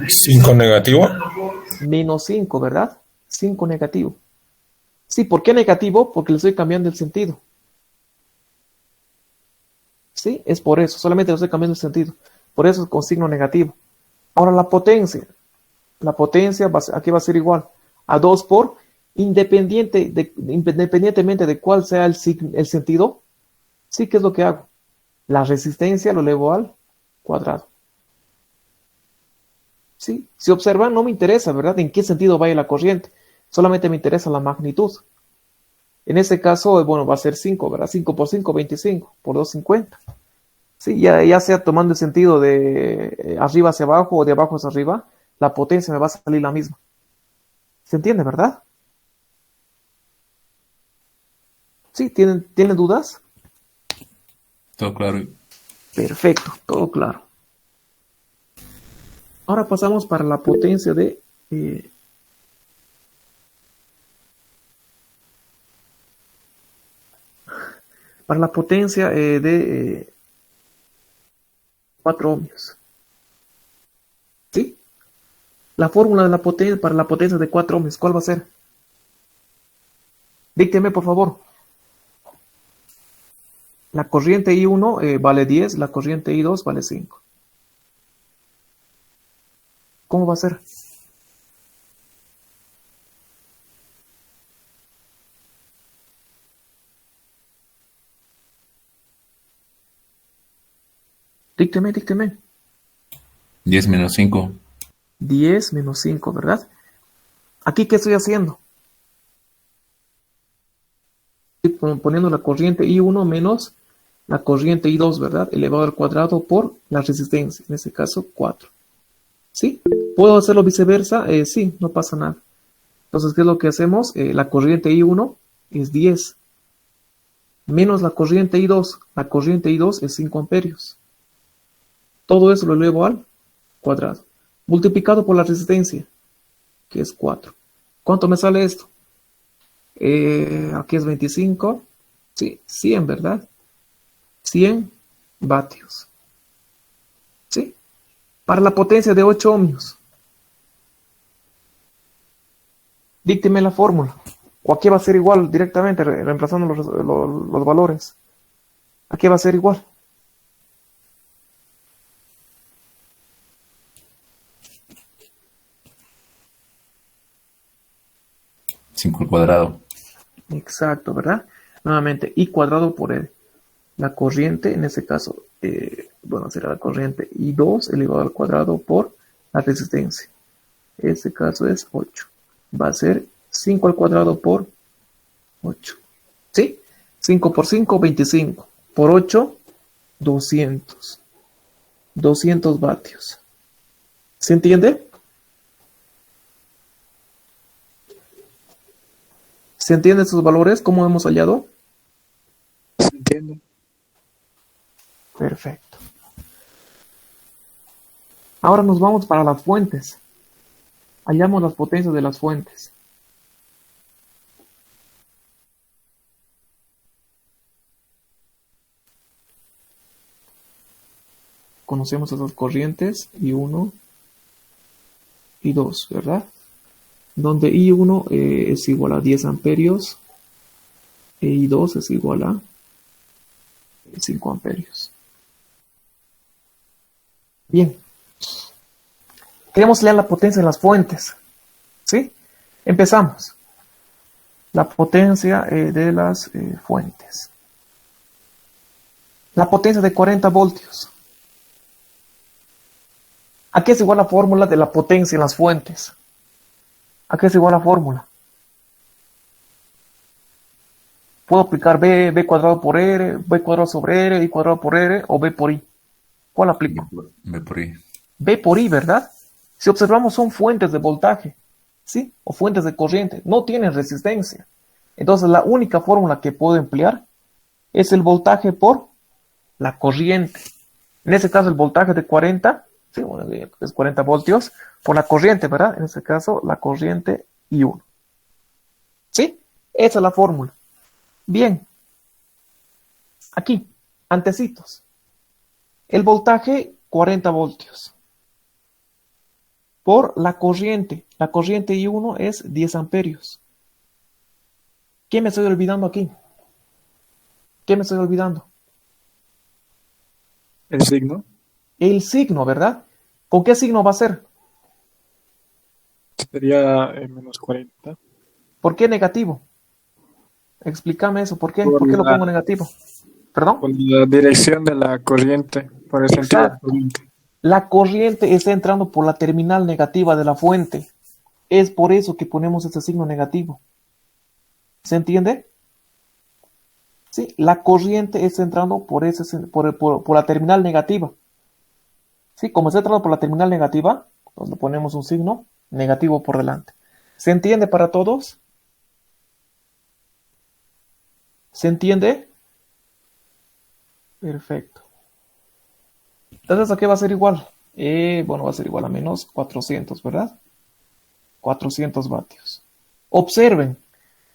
5 negativo. Menos 5, ¿verdad? 5 negativo. Sí, ¿por qué negativo? Porque le estoy cambiando el sentido. Sí, es por eso, solamente le estoy cambiando el sentido. Por eso es con signo negativo. Ahora la potencia. La potencia, ¿a qué va a ser igual? A 2 por, independientemente de cuál sea el sentido. Sí, ¿qué es lo que hago? La resistencia lo elevo al cuadrado. ¿Sí? Si observan, no me interesa, ¿verdad? En qué sentido vaya la corriente. Solamente me interesa la magnitud. En este caso, va a ser 5, ¿verdad? 5 por 5, 25. Por 2, 50. Sí, ya sea tomando el sentido de arriba hacia abajo o de abajo hacia arriba, la potencia me va a salir la misma. ¿Se entiende, verdad? ¿Sí? ¿Tienen dudas? Todo claro. Perfecto, todo claro. Ahora pasamos para la potencia de para la potencia de 4 ohmios. ¿Sí? La fórmula de la potencia para la potencia de 4 ohmios, ¿cuál va a ser? Dícteme, por favor. La corriente I1 vale 10, la corriente I2 vale 5. ¿Cómo va a ser? Dícteme. 10 menos 5. 10 menos 5, ¿verdad? ¿Aquí qué estoy haciendo? Estoy poniendo la corriente I1 menos la corriente I2, ¿verdad? Elevado al cuadrado por la resistencia, en este caso 4. ¿Sí? ¿Puedo hacerlo viceversa? Sí, no pasa nada. Entonces, ¿qué es lo que hacemos? La corriente I1 es 10 menos la corriente I2. La corriente I2 es 5 amperios. Todo eso lo elevo al cuadrado, multiplicado por la resistencia, que es 4. ¿Cuánto me sale esto? Aquí es 25. Sí, 100, ¿verdad? 100 vatios. ¿Sí? Para la potencia de 8 ohmios. Dícteme la fórmula. O aquí va a ser igual directamente, reemplazando los valores. Aquí va a ser igual. Cinco al cuadrado. Exacto, ¿verdad? Nuevamente, I cuadrado por L. La corriente, en este caso, será la corriente I2 elevado al cuadrado por la resistencia. Este caso es 8. Va a ser 5 al cuadrado por 8. ¿Sí? 5 por 5, 25. Por 8, 200. 200 vatios. ¿Se entiende? ¿Se entienden estos valores? ¿Cómo hemos hallado? ¿Se entiende? Perfecto. Ahora nos vamos para las fuentes. Hallamos las potencias de las fuentes. Conocemos esas corrientes I1 y 2, ¿verdad? Donde I1 es igual a 10 amperios e I2 es igual a 5 amperios. Bien. Queremos leer la potencia de las fuentes. ¿Sí? Empezamos. La potencia de las fuentes. La potencia de 40 voltios. ¿A qué es igual la fórmula de la potencia en las fuentes? ¿A qué es igual la fórmula? Puedo aplicar B cuadrado por R, B cuadrado sobre R, I cuadrado por R o B por I. ¿Cuál aplico? B por I. B por I, ¿verdad? Si observamos son fuentes de voltaje, ¿sí? O fuentes de corriente, no tienen resistencia. Entonces la única fórmula que puedo emplear es el voltaje por la corriente. En este caso el voltaje de 40, sí, bueno, es 40 voltios, por la corriente, ¿verdad? En este caso la corriente I1. ¿Sí? Esa es la fórmula. Bien. Aquí, antecitos. El voltaje 40 voltios. Por la corriente. La corriente I1 es 10 amperios. ¿Qué me estoy olvidando aquí? ¿Qué me estoy olvidando? ¿El signo? El signo, ¿verdad? ¿Con qué signo va a ser? Sería menos 40. ¿Por qué negativo? Explícame eso. ¿Por qué? Por ¿Por qué lo la- pongo negativo? ¿Perdón? Por la dirección de la corriente, por el sentido de la Exacto. corriente. La corriente está entrando por la terminal negativa de la fuente. Es por eso que ponemos este signo negativo. ¿Se entiende? Sí, la corriente está entrando por la terminal negativa. Sí, como está entrando por la terminal negativa, pues le ponemos un signo negativo por delante. ¿Se entiende para todos? ¿Se entiende? Perfecto. Entonces, ¿a qué va a ser igual? Va a ser igual a menos 400, ¿verdad? 400 vatios. Observen,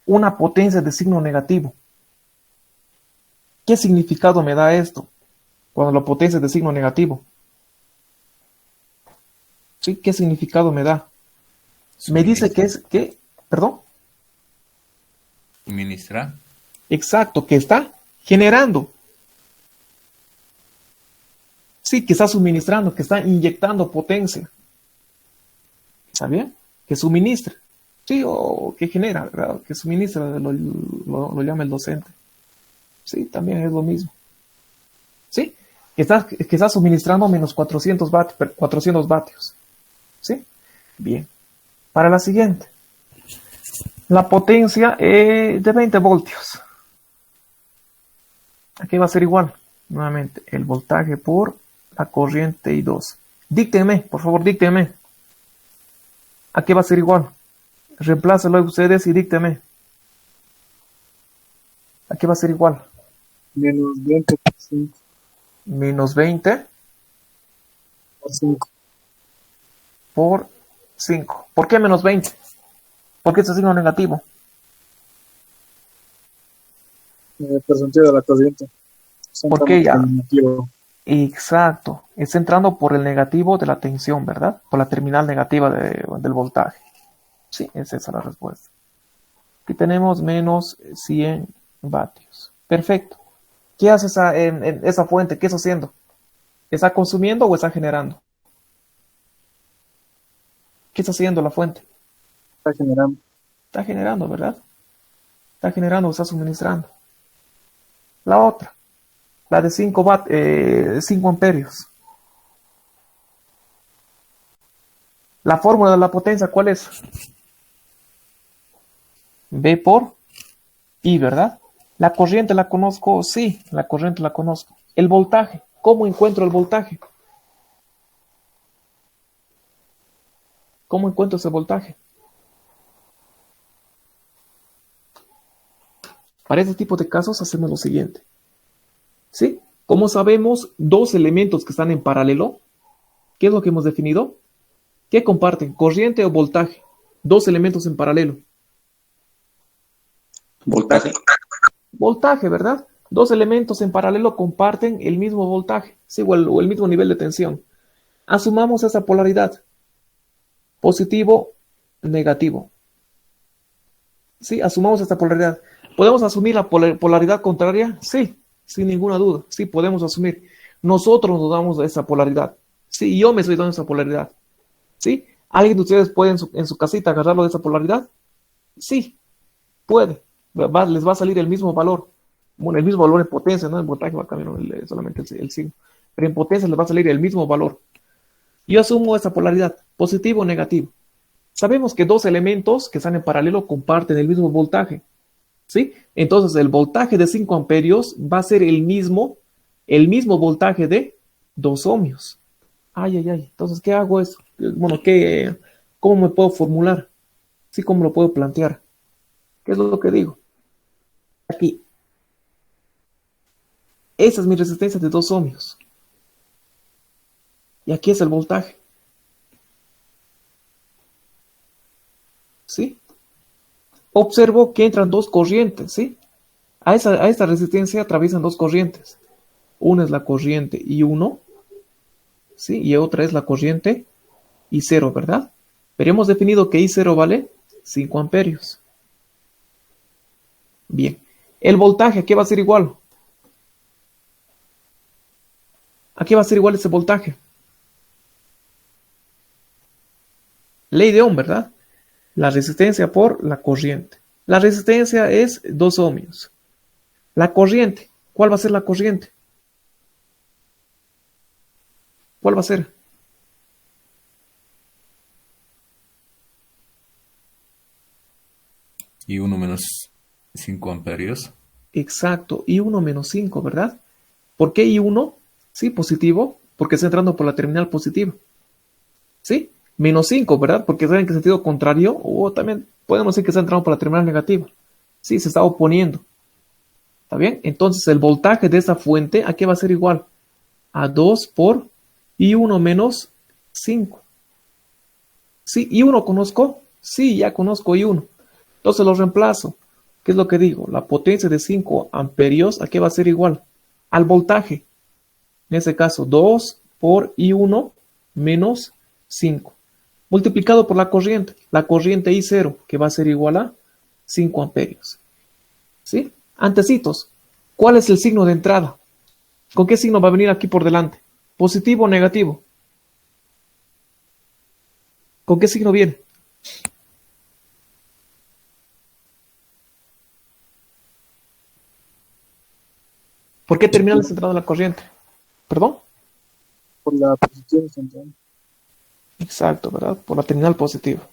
una potencia de signo negativo. ¿Qué significado me da esto cuando la potencia es de signo negativo? ¿Sí? ¿Qué significado me da? Me dice que es, que, perdón, Suministrar. exacto, que está generando. Sí, que está suministrando, que está inyectando potencia. ¿Está bien? Que suministra. Sí, o que genera, ¿verdad? Que suministra, lo llama el docente. Sí, también es lo mismo. ¿Sí? Que está suministrando menos 400 vatios. ¿Sí? Bien. Para la siguiente. La potencia de 20 voltios. Aquí va a ser igual. Nuevamente, el voltaje por la corriente I2. Díctenme, por favor, díctenme. Aquí va a ser igual. Reemplácelo ustedes y díctenme. Aquí va a ser igual. Menos 20 por 5. Menos 20 Por 5. por 5. ¿Por qué menos 20? ¿Por qué este signo negativo? Por sentido de la corriente. ¿Por qué ya? Negativo. Exacto. Está entrando por el negativo de la tensión, ¿verdad? Por la terminal negativa del voltaje. Sí, es esa la respuesta. Aquí tenemos menos 100 vatios. Perfecto. ¿Qué hace esa fuente? ¿Qué está haciendo? ¿Está consumiendo o está generando? ¿Qué está haciendo la fuente? Está generando. Está generando, ¿verdad? Está generando o está suministrando. La otra, la de 5 amperios. La fórmula de la potencia, ¿cuál es? V por I, ¿verdad? ¿La corriente la conozco? Sí, la corriente la conozco. El voltaje, ¿cómo encuentro el voltaje? ¿Cómo encuentro ese voltaje? Para este tipo de casos hacemos lo siguiente. ¿Sí? Como sabemos, dos elementos que están en paralelo, ¿qué es lo que hemos definido? ¿Qué comparten? ¿Corriente o voltaje? Dos elementos en paralelo. Voltaje. Voltaje, ¿verdad? Dos elementos en paralelo comparten el mismo voltaje, ¿sí? o el mismo nivel de tensión. Asumamos esa polaridad. Positivo, negativo. ¿Sí? Asumamos esta polaridad. ¿Podemos asumir la polaridad contraria? Sí, sin ninguna duda. Sí, podemos asumir. Nosotros nos damos esa polaridad. Sí, yo me estoy dando esa polaridad. ¿Sí? ¿Alguien de ustedes puede en su casita agarrarlo de esa polaridad? Sí, puede. Les va a salir el mismo valor. Bueno, el mismo valor en potencia, ¿no? En voltaje va a cambiar solamente el signo. Pero en potencia les va a salir el mismo valor. Yo asumo esa polaridad, positivo o negativo. Sabemos que dos elementos que están en paralelo comparten el mismo voltaje. ¿Sí? Entonces el voltaje de 5 amperios va a ser el mismo voltaje de 2 ohmios. Ay. Entonces, ¿qué hago eso? Bueno, ¿cómo me puedo formular? ¿Sí? ¿Cómo lo puedo plantear? ¿Qué es lo que digo? Aquí. Esa es mi resistencia de 2 ohmios. Y aquí es el voltaje. ¿Sí? Observo que entran dos corrientes, ¿sí? A esta resistencia atraviesan dos corrientes. Una es la corriente I1, ¿sí? Y otra es la corriente I0, ¿verdad? Pero hemos definido que I0 vale 5 amperios. Bien. El voltaje, ¿a qué va a ser igual? ¿A qué va a ser igual ese voltaje? Ley de Ohm, ¿verdad? La resistencia por la corriente. La resistencia es 2 ohmios. La corriente, ¿cuál va a ser la corriente? ¿Cuál va a ser? Y 1 menos 5 amperios. Exacto, I1 menos 5, ¿verdad? ¿Por qué I1? Sí, positivo, porque está entrando por la terminal positiva. ¿Sí? Menos 5, ¿verdad? Porque está en sentido contrario, o también podemos decir que está entrando por la terminal negativa. Sí, se está oponiendo. ¿Está bien? Entonces el voltaje de esta fuente, ¿a qué va a ser igual? A 2 por I1 menos 5. ¿Sí? ¿I1 conozco? Sí, ya conozco I1. Entonces lo reemplazo. ¿Qué es lo que digo? La potencia de 5 amperios, ¿a qué va a ser igual? Al voltaje. En ese caso, 2 por I1 menos 5. Multiplicado por la corriente I0, que va a ser igual a 5 amperios. ¿Sí? Antecitos, ¿cuál es el signo de entrada? ¿Con qué signo va a venir aquí por delante? ¿Positivo o negativo? ¿Con qué signo viene? ¿Por qué terminal es entrada la corriente? ¿Perdón? Por la posición central. Exacto, ¿verdad? Por la terminal positiva.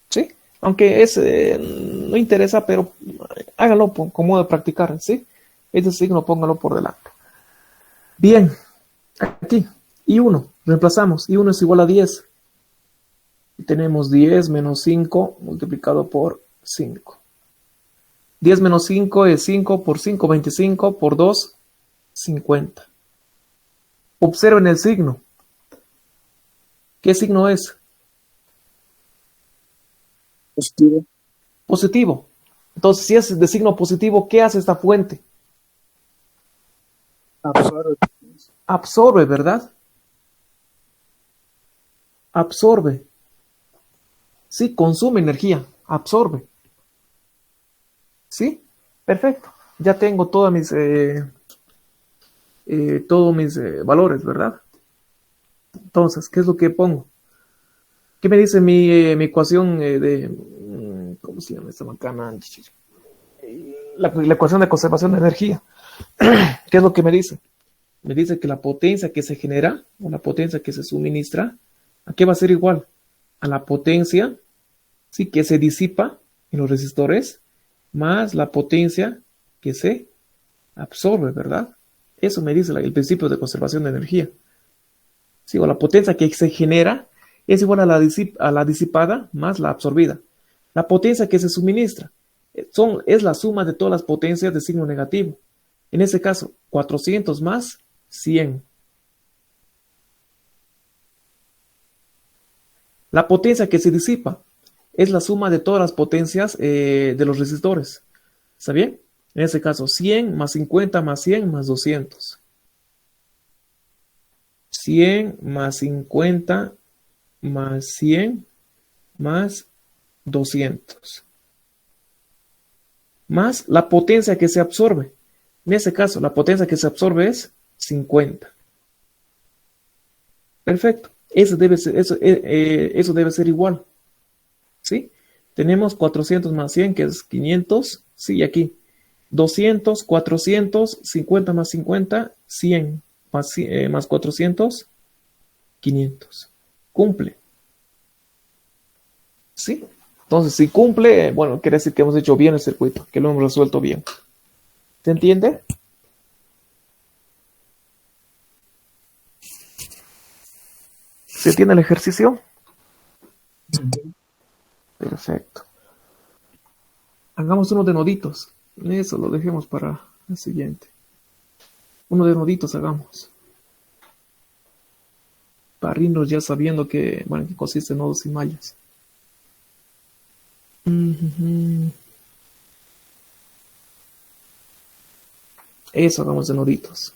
¿Sí? Aunque no interesa, pero hágalo con modo de practicar, ¿sí? Este signo póngalo por delante. Bien, aquí, I1, reemplazamos, I1 es igual a 10. Y tenemos 10 menos 5 multiplicado por 5. 10 menos 5 es 5 por 5, 25 por 2, 50. Observen el signo. ¿Qué signo es? Positivo. Positivo. Entonces, si es de signo positivo, ¿qué hace esta fuente? Absorbe. Absorbe, ¿verdad? Absorbe. Sí, consume energía. Absorbe. ¿Sí? Perfecto. Ya tengo todos mis valores, ¿verdad? Entonces, ¿qué es lo que pongo? ¿Qué me dice mi ecuación ¿cómo se llama esta macana? La ecuación de conservación de energía. ¿Qué es lo que me dice? Me dice que la potencia que se genera o la potencia que se suministra, ¿a qué va a ser igual? A la potencia, ¿sí?, que se disipa en los resistores más la potencia que se absorbe, ¿verdad? Eso me dice el principio de conservación de energía. Sí, o la potencia que se genera es igual a la disipada más la absorbida. La potencia que se suministra es la suma de todas las potencias de signo negativo. En ese caso, 400 más 100. La potencia que se disipa es la suma de todas las potencias de los resistores. ¿Está bien? En ese caso, 100 más 50 más 100 más 200. 100 más 50 más 100 más 200. Más la potencia que se absorbe. En ese caso, la potencia que se absorbe es 50. Perfecto. Eso debe ser igual. ¿Sí? Tenemos 400 más 100, que es 500. Sí, aquí. 200, 400, 50 más 50, 100. Más 400, 500. Cumple. ¿Sí? Entonces, si cumple, bueno, quiere decir que hemos hecho bien el circuito, que lo hemos resuelto bien. ¿Se entiende? ¿Se entiende el ejercicio? Perfecto. Hagamos uno de noditos. Eso lo dejemos para el siguiente. Uno de noditos hagamos. Para irnos ya sabiendo que consiste en nodos y mallas. Eso hagamos de noditos.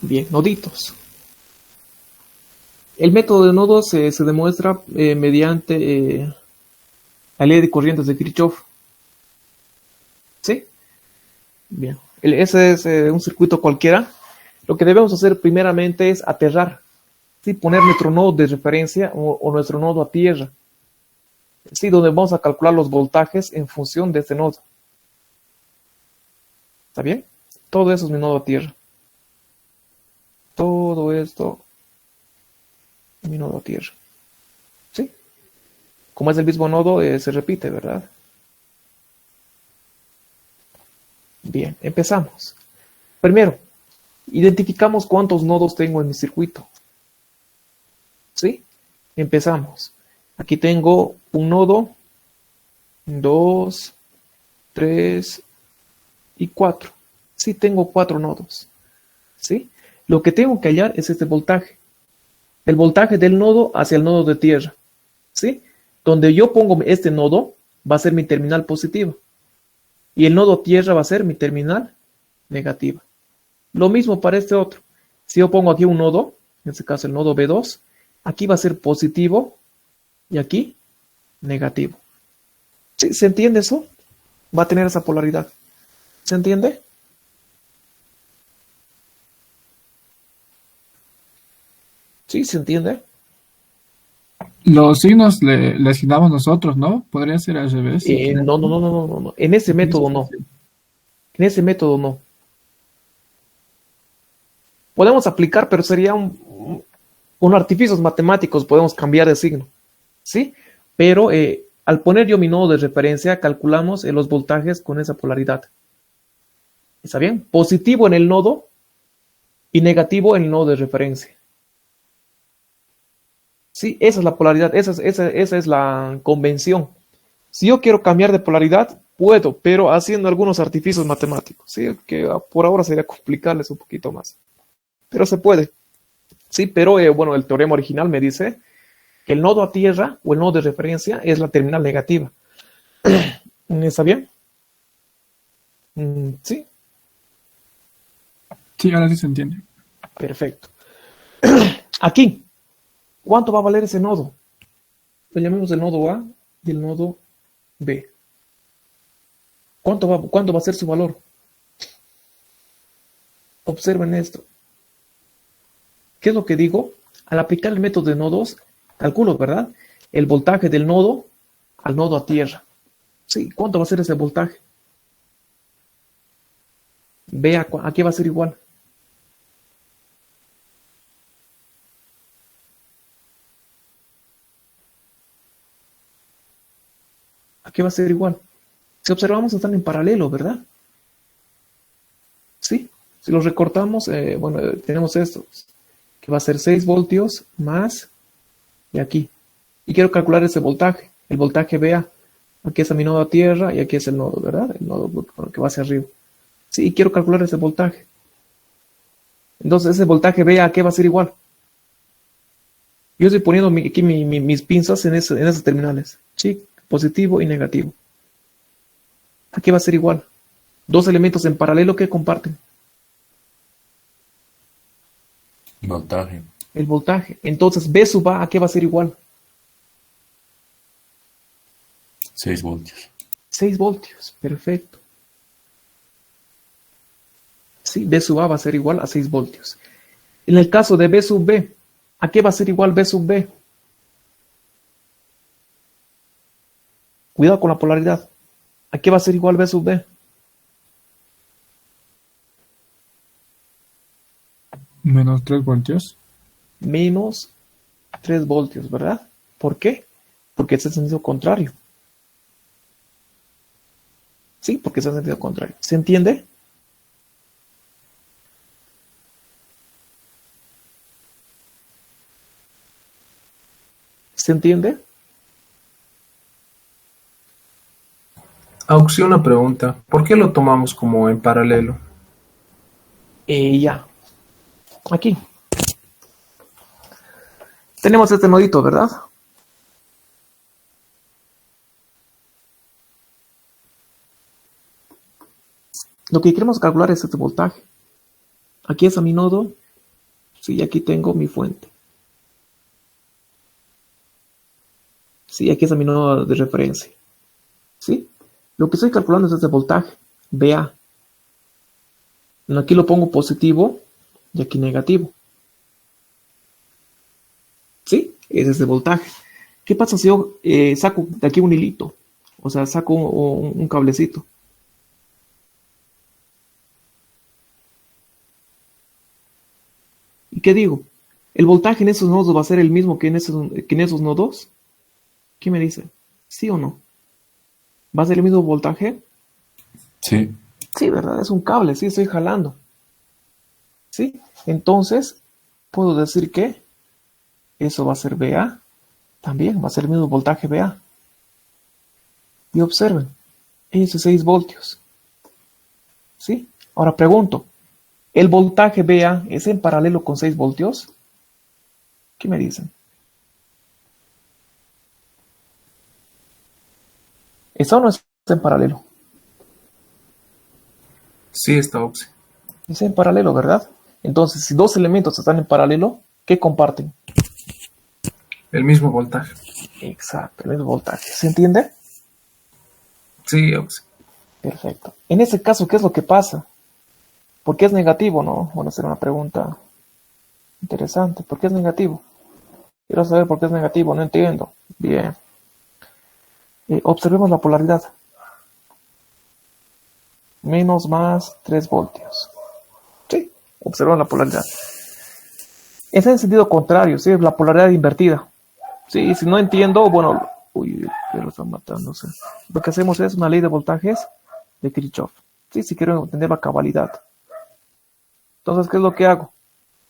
Bien, noditos. El método de nodos se demuestra mediante la ley de corrientes de Kirchhoff. ¿Sí? Bien. Ese es un circuito cualquiera. Lo que debemos hacer primeramente es aterrar. ¿Sí? Poner nuestro nodo de referencia o nuestro nodo a tierra. ¿Sí? Donde vamos a calcular los voltajes en función de este nodo. ¿Está bien? Todo eso es mi nodo a tierra. Todo esto, mi nodo a tierra. ¿Sí? Como es el mismo nodo, se repite, ¿verdad? Bien, empezamos. Primero, identificamos cuántos nodos tengo en mi circuito. ¿Sí? Empezamos. Aquí tengo un nodo, 2, 3 y 4. Sí, tengo 4 nodos. ¿Sí? Lo que tengo que hallar es este voltaje. El voltaje del nodo hacia el nodo de tierra. ¿Sí? Donde yo pongo este nodo va a ser mi terminal positiva. Y el nodo tierra va a ser mi terminal negativa. Lo mismo para este otro. Si yo pongo aquí un nodo, en este caso el nodo B2, aquí va a ser positivo y aquí negativo. ¿Sí? ¿Se entiende eso? Va a tener esa polaridad. ¿Se entiende? ¿Sí? ¿Se entiende? Los signos le asignamos nosotros, ¿no? Podría ser al revés. No. En ese método no. En ese método no. Podemos aplicar, pero sería con artificios matemáticos podemos cambiar de signo. ¿Sí? Pero al poner yo mi nodo de referencia, calculamos los voltajes con esa polaridad. ¿Está bien? Positivo en el nodo y negativo en el nodo de referencia. Sí, esa es la polaridad, esa es la convención. Si yo quiero cambiar de polaridad, puedo, pero haciendo algunos artificios matemáticos, ¿sí? Que por ahora sería complicarles un poquito más. Pero se puede. Sí, pero bueno, el teorema original me dice que el nodo a tierra o el nodo de referencia es la terminal negativa. ¿Está bien? Sí. Sí, ahora sí se entiende. Perfecto. Aquí, ¿cuánto va a valer ese nodo? Lo llamemos el nodo A y el nodo B. ¿Cuánto va a ser su valor? Observen esto. ¿Qué es lo que digo? Al aplicar el método de nodos, calculo, ¿verdad? El voltaje del nodo al nodo a tierra. Sí, ¿cuánto va a ser ese voltaje? Vea, aquí va a ser igual. Aquí va a ser igual. Si observamos, están en paralelo, ¿verdad? Sí. Si los recortamos, bueno, tenemos esto, que va a ser 6 voltios más y aquí. Y quiero calcular ese voltaje. El voltaje VA. Aquí es mi nodo a tierra y aquí es el nodo, ¿verdad? El nodo que va hacia arriba. Sí, y quiero calcular ese voltaje. Entonces, ese voltaje VA, ¿a qué va a ser igual? Yo estoy poniendo aquí mis pinzas en esas terminales. Sí, positivo y negativo. Aquí va a ser igual. Dos elementos en paralelo que comparten. Voltaje. El voltaje. Entonces, B sub A, ¿a qué va a ser igual? 6 voltios. 6 voltios. Perfecto. Sí, B sub A va a ser igual a 6 voltios. En el caso de B sub B, ¿a qué va a ser igual B sub B? Cuidado con la polaridad. ¿A qué va a ser igual B sub B? Menos 3 voltios. Menos 3 voltios, ¿verdad? ¿Por qué? Porque es el sentido contrario. Sí, porque es el sentido contrario. ¿Se entiende? ¿Se entiende? Auxi, una pregunta. ¿Por qué lo tomamos como en paralelo? Ya. Aquí. Tenemos este nodito, ¿verdad? Lo que queremos calcular es este voltaje. Aquí es a mi nodo. Sí, aquí tengo mi fuente. Sí, aquí es a mi nodo de referencia. ¿Sí? Lo que estoy calculando es este voltaje, VA. Aquí lo pongo positivo y aquí negativo. ¿Sí? Es este voltaje. ¿Qué pasa si yo saco de aquí un hilito? O sea, saco un cablecito. ¿Y qué digo? ¿El voltaje en esos nodos va a ser el mismo que en esos nodos? ¿Qué me dice? ¿Sí o no? ¿Va a ser el mismo voltaje? Sí, Sí, ¿verdad? Es un cable, sí, estoy jalando. ¿Sí? Entonces, puedo decir que eso va a ser VA. También va a ser el mismo voltaje VA. Y observen, ese es 6 voltios. ¿Sí? Ahora pregunto, ¿el voltaje VA es en paralelo con 6 voltios? ¿Qué me dicen? ¿Eso no es en paralelo? Sí, está Oxy. Es en paralelo, ¿verdad? Entonces, si dos elementos están en paralelo, ¿qué comparten? El mismo voltaje. Exacto, el mismo voltaje. ¿Se entiende? Sí, Oxy. Perfecto. En ese caso, ¿qué es lo que pasa? ¿Por qué es negativo, no? Bueno, será una pregunta interesante. ¿Por qué es negativo? Quiero saber por qué es negativo, no entiendo. Bien. Observemos la polaridad. Menos más 3 voltios. Sí, observemos la polaridad. Es en sentido contrario, sí, es la polaridad invertida. Sí, si no entiendo, bueno, uy, el perro está matándose. Lo que hacemos es una ley de voltajes de Kirchhoff. Sí, si quiero entender la cabalidad. Entonces, ¿qué es lo que hago?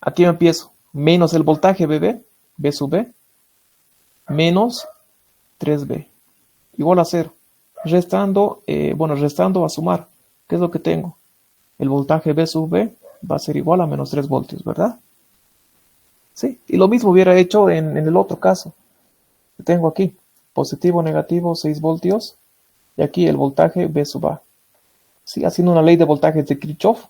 Aquí yo empiezo. Menos el voltaje BB, B sub B, menos 3B, igual a 0. Restando, restando a sumar. ¿Qué es lo que tengo? El voltaje B sub B va a ser igual a menos 3 voltios, ¿verdad? Sí, y lo mismo hubiera hecho en el otro caso. Que tengo aquí, positivo, negativo, 6 voltios, y aquí el voltaje B sub A. Sí, haciendo una ley de voltajes de Kirchhoff,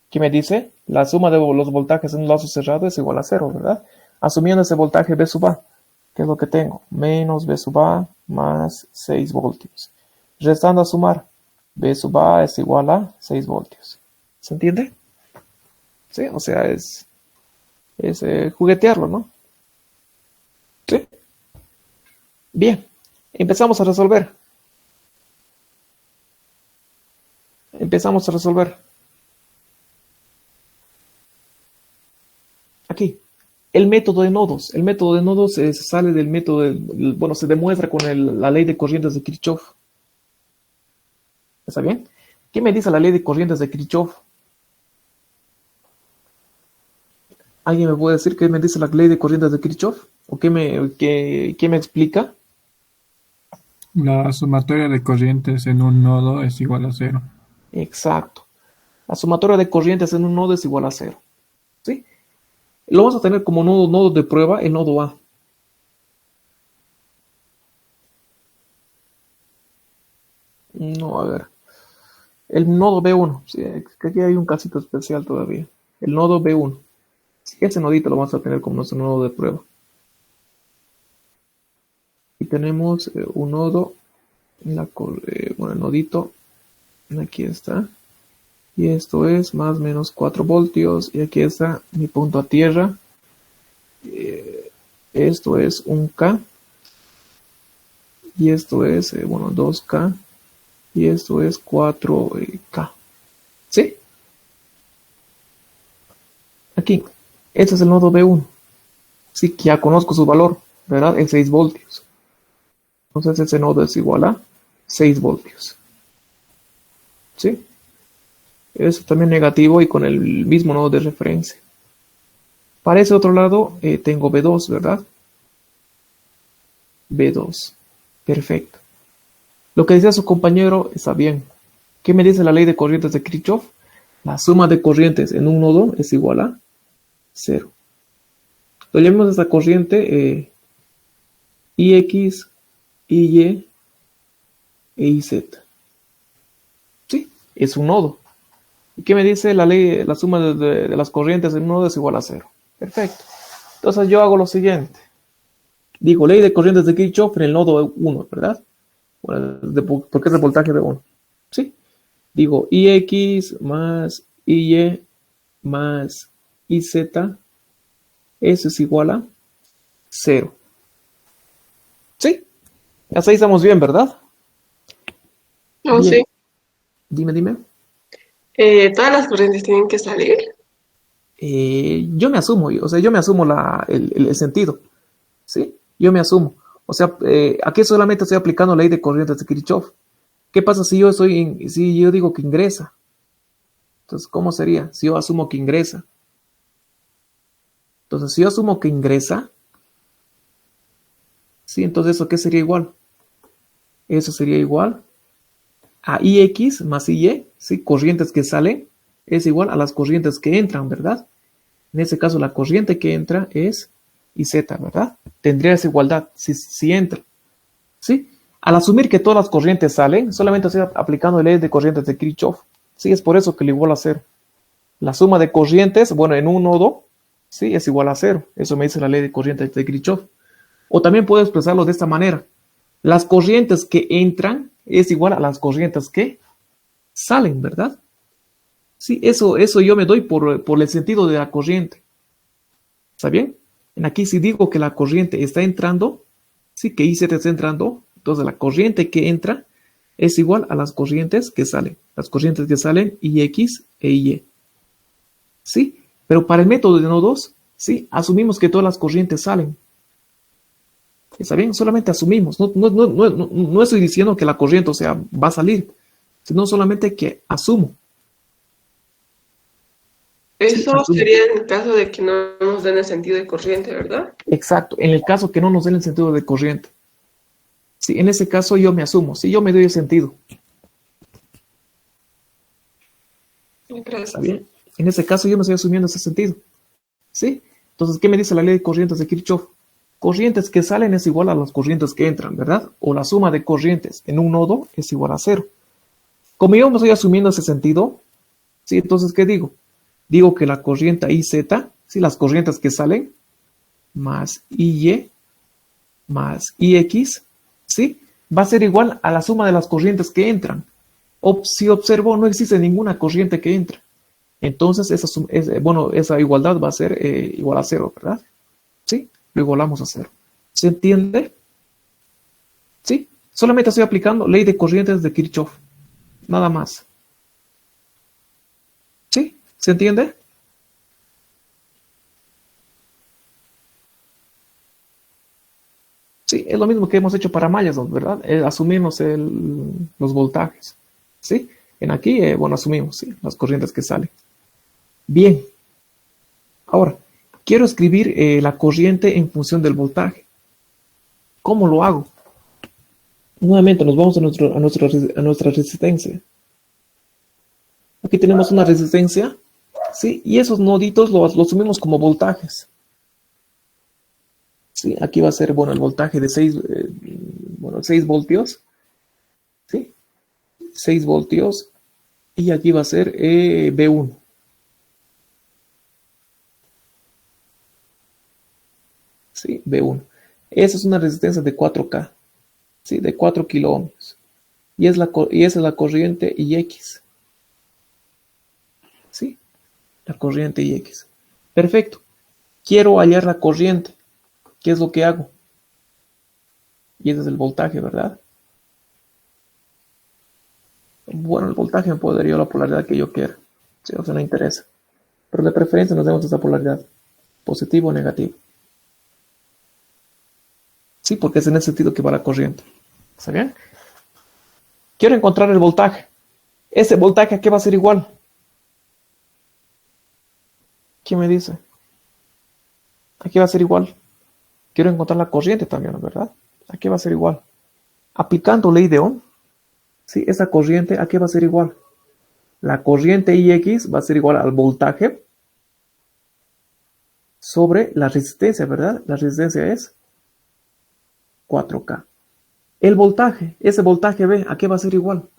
que me dice, la suma de los voltajes en un lazo cerrado es igual a 0, ¿verdad? Asumiendo ese voltaje B sub A, ¿qué es lo que tengo? Menos B sub A más 6 voltios. Restando a sumar, B sub A es igual a 6 voltios. ¿Se entiende? Sí, o sea, es juguetearlo, ¿no? Sí. Bien, empezamos a resolver. Empezamos a resolver. Aquí, el método de nodos. El método de nodos sale del método, se demuestra con la ley de corrientes de Kirchhoff. ¿Está bien? ¿Qué me dice la ley de corrientes de Kirchhoff? ¿Alguien me puede decir qué me dice la ley de corrientes de Kirchhoff? ¿O qué me explica? La sumatoria de corrientes en un nodo es igual a 0. Exacto. La sumatoria de corrientes en un nodo es igual a 0. ¿Sí? Lo vamos a tener como nodo de prueba el nodo A. No, a ver. El nodo B1. Sí, aquí hay un casito especial todavía. El nodo B1. Sí, ese nodito lo vamos a tener como nuestro nodo de prueba. Y tenemos un nodo, el nodito, aquí está. Y esto es más o menos 4 voltios. Y aquí está mi punto a tierra. Esto es 1K. Y esto es, 2K. Y esto es 4K. ¿Sí? Aquí. Este es el nodo B1. Sí, que ya conozco su valor, ¿verdad? Es 6 voltios. Entonces ese nodo es igual a 6 voltios. ¿Sí? Eso también negativo y con el mismo nodo de referencia. Para ese otro lado tengo B2, ¿verdad? B2. Perfecto. Lo que decía su compañero está bien. ¿Qué me dice la ley de corrientes de Kirchhoff? La suma de corrientes en un nodo es igual a 0. Lo llamamos a esta corriente IX, IY e IZ. ¿Sí? Es un nodo. ¿Y qué me dice la ley? La suma de las corrientes en un nodo es igual a 0. Perfecto. Entonces yo hago lo siguiente. Digo, ley de corrientes de Kirchhoff en el nodo 1, ¿verdad? Bueno, porque es el voltaje de 1. ¿Sí? Digo, IX más IY más IZ, eso es igual a 0. ¿Sí? Hasta ahí estamos bien, ¿verdad? No, Bien. sí. Dime. Todas las corrientes tienen que salir. Yo me asumo el sentido. ¿Sí? Yo me asumo. O sea, aquí solamente estoy aplicando la ley de corrientes de Kirchhoff. ¿Qué pasa si si yo digo que ingresa? Entonces, ¿cómo sería? Si yo asumo que ingresa. Entonces, si yo asumo que ingresa, ¿sí? Entonces, ¿eso qué sería igual? Eso sería igual a IX más IY, ¿sí? Corrientes que salen es igual a las corrientes que entran, ¿verdad? En ese caso, la corriente que entra es IZ, ¿verdad? Tendría esa igualdad si entra, ¿sí? Al asumir que todas las corrientes salen, solamente estoy aplicando la ley de corrientes de Kirchhoff, ¿sí? Es por eso que le igual a cero. La suma de corrientes, bueno, en un nodo, ¿sí? Es igual a cero. Eso me dice la ley de corrientes de Kirchhoff. O también puedo expresarlo de esta manera. Las corrientes que entran es igual a las corrientes que salen, ¿verdad? Sí, eso yo me doy por el sentido de la corriente. ¿Está bien? En aquí si digo que la corriente está entrando, sí, que IZ está entrando, entonces la corriente que entra es igual a las corrientes que salen. Las corrientes que salen, IX e IY. ¿Sí? Pero para el método de nodos, sí, asumimos que todas las corrientes salen. ¿Está bien? Solamente asumimos. No estoy diciendo que la corriente, o sea, va a salir, sino solamente que asumo. Eso asumo. sería en el caso de que no nos den el sentido de corriente, ¿verdad? Exacto, en el caso que no nos den el sentido de corriente. Sí, en ese caso yo me asumo, sí, yo me doy el sentido. Gracias. ¿Está bien? En ese caso yo me estoy asumiendo ese sentido. ¿Sí? Entonces, ¿qué me dice la ley de corrientes de Kirchhoff? Corrientes que salen es igual a las corrientes que entran, ¿verdad? O la suma de corrientes en un nodo es igual a cero. Como yo me estoy asumiendo ese sentido, ¿sí? Entonces, ¿qué digo? Digo que la corriente IZ, ¿sí? Las corrientes que salen, más IY, más IX, ¿sí? Va a ser igual a la suma de las corrientes que entran. Si observo, no existe ninguna corriente que entra. Entonces, esa igualdad va a ser igual a cero, ¿verdad? ¿Sí? Lo igualamos a cero. ¿Se entiende? ¿Sí? Solamente estoy aplicando ley de corrientes de Kirchhoff. Nada más. ¿Sí? ¿Se entiende? Sí, es lo mismo que hemos hecho para mallas, ¿verdad? Asumimos los voltajes. ¿Sí? En aquí, asumimos, ¿sí? Las corrientes que salen. Bien. Ahora, quiero escribir la corriente en función del voltaje. ¿Cómo lo hago? Nuevamente nos vamos a nuestra resistencia. Aquí tenemos una resistencia, ¿sí? Y esos noditos los asumimos como voltajes. ¿Sí? Aquí va a ser, el voltaje de 6 voltios. ¿Sí? 6 voltios. Y aquí va a ser B1. ¿Sí? B1. Esa es una resistencia de 4K. ¿Sí? De 4 kiloohmios. Y esa es la corriente IX. ¿Sí? La corriente IX. Perfecto. Quiero hallar la corriente. ¿Qué es lo que hago? Y ese es el voltaje, ¿verdad? Bueno, el voltaje me puede dar la polaridad que yo quiera. ¿Sí? O sea, no interesa. Pero de preferencia nos demos esa polaridad. Positivo o negativo. Sí, porque es en ese sentido que va la corriente. ¿Está bien? Quiero encontrar el voltaje. ¿Ese voltaje a qué va a ser igual? ¿Quién me dice? ¿A qué va a ser igual? Quiero encontrar la corriente también, ¿verdad? ¿A qué va a ser igual? Aplicando ley de Ohm, ¿sí? Esa corriente, ¿a qué va a ser igual? La corriente IX va a ser igual al voltaje sobre la resistencia, ¿verdad? La resistencia es 4K. El voltaje, ese voltaje B, ¿a qué va a ser igual?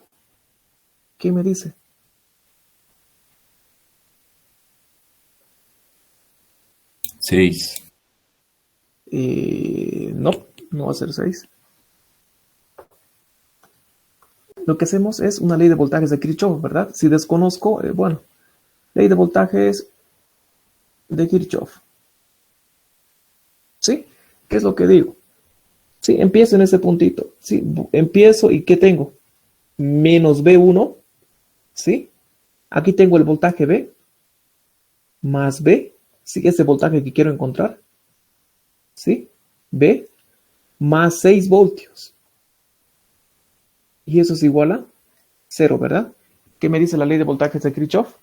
¿Qué me dice? Seis. No va a ser 6. Lo que hacemos es una ley de voltajes de Kirchhoff, ¿verdad? Si desconozco, ley de voltajes de Kirchhoff. ¿Sí? ¿Qué es lo que digo? Sí, empiezo en ese puntito. Sí, empiezo y ¿qué tengo? Menos B1, ¿sí? Aquí tengo el voltaje B más B, ¿sí? Ese voltaje que quiero encontrar, ¿sí? B más 6 voltios. Y eso es igual a 0, ¿verdad? ¿Qué me dice la ley de voltajes de Kirchhoff?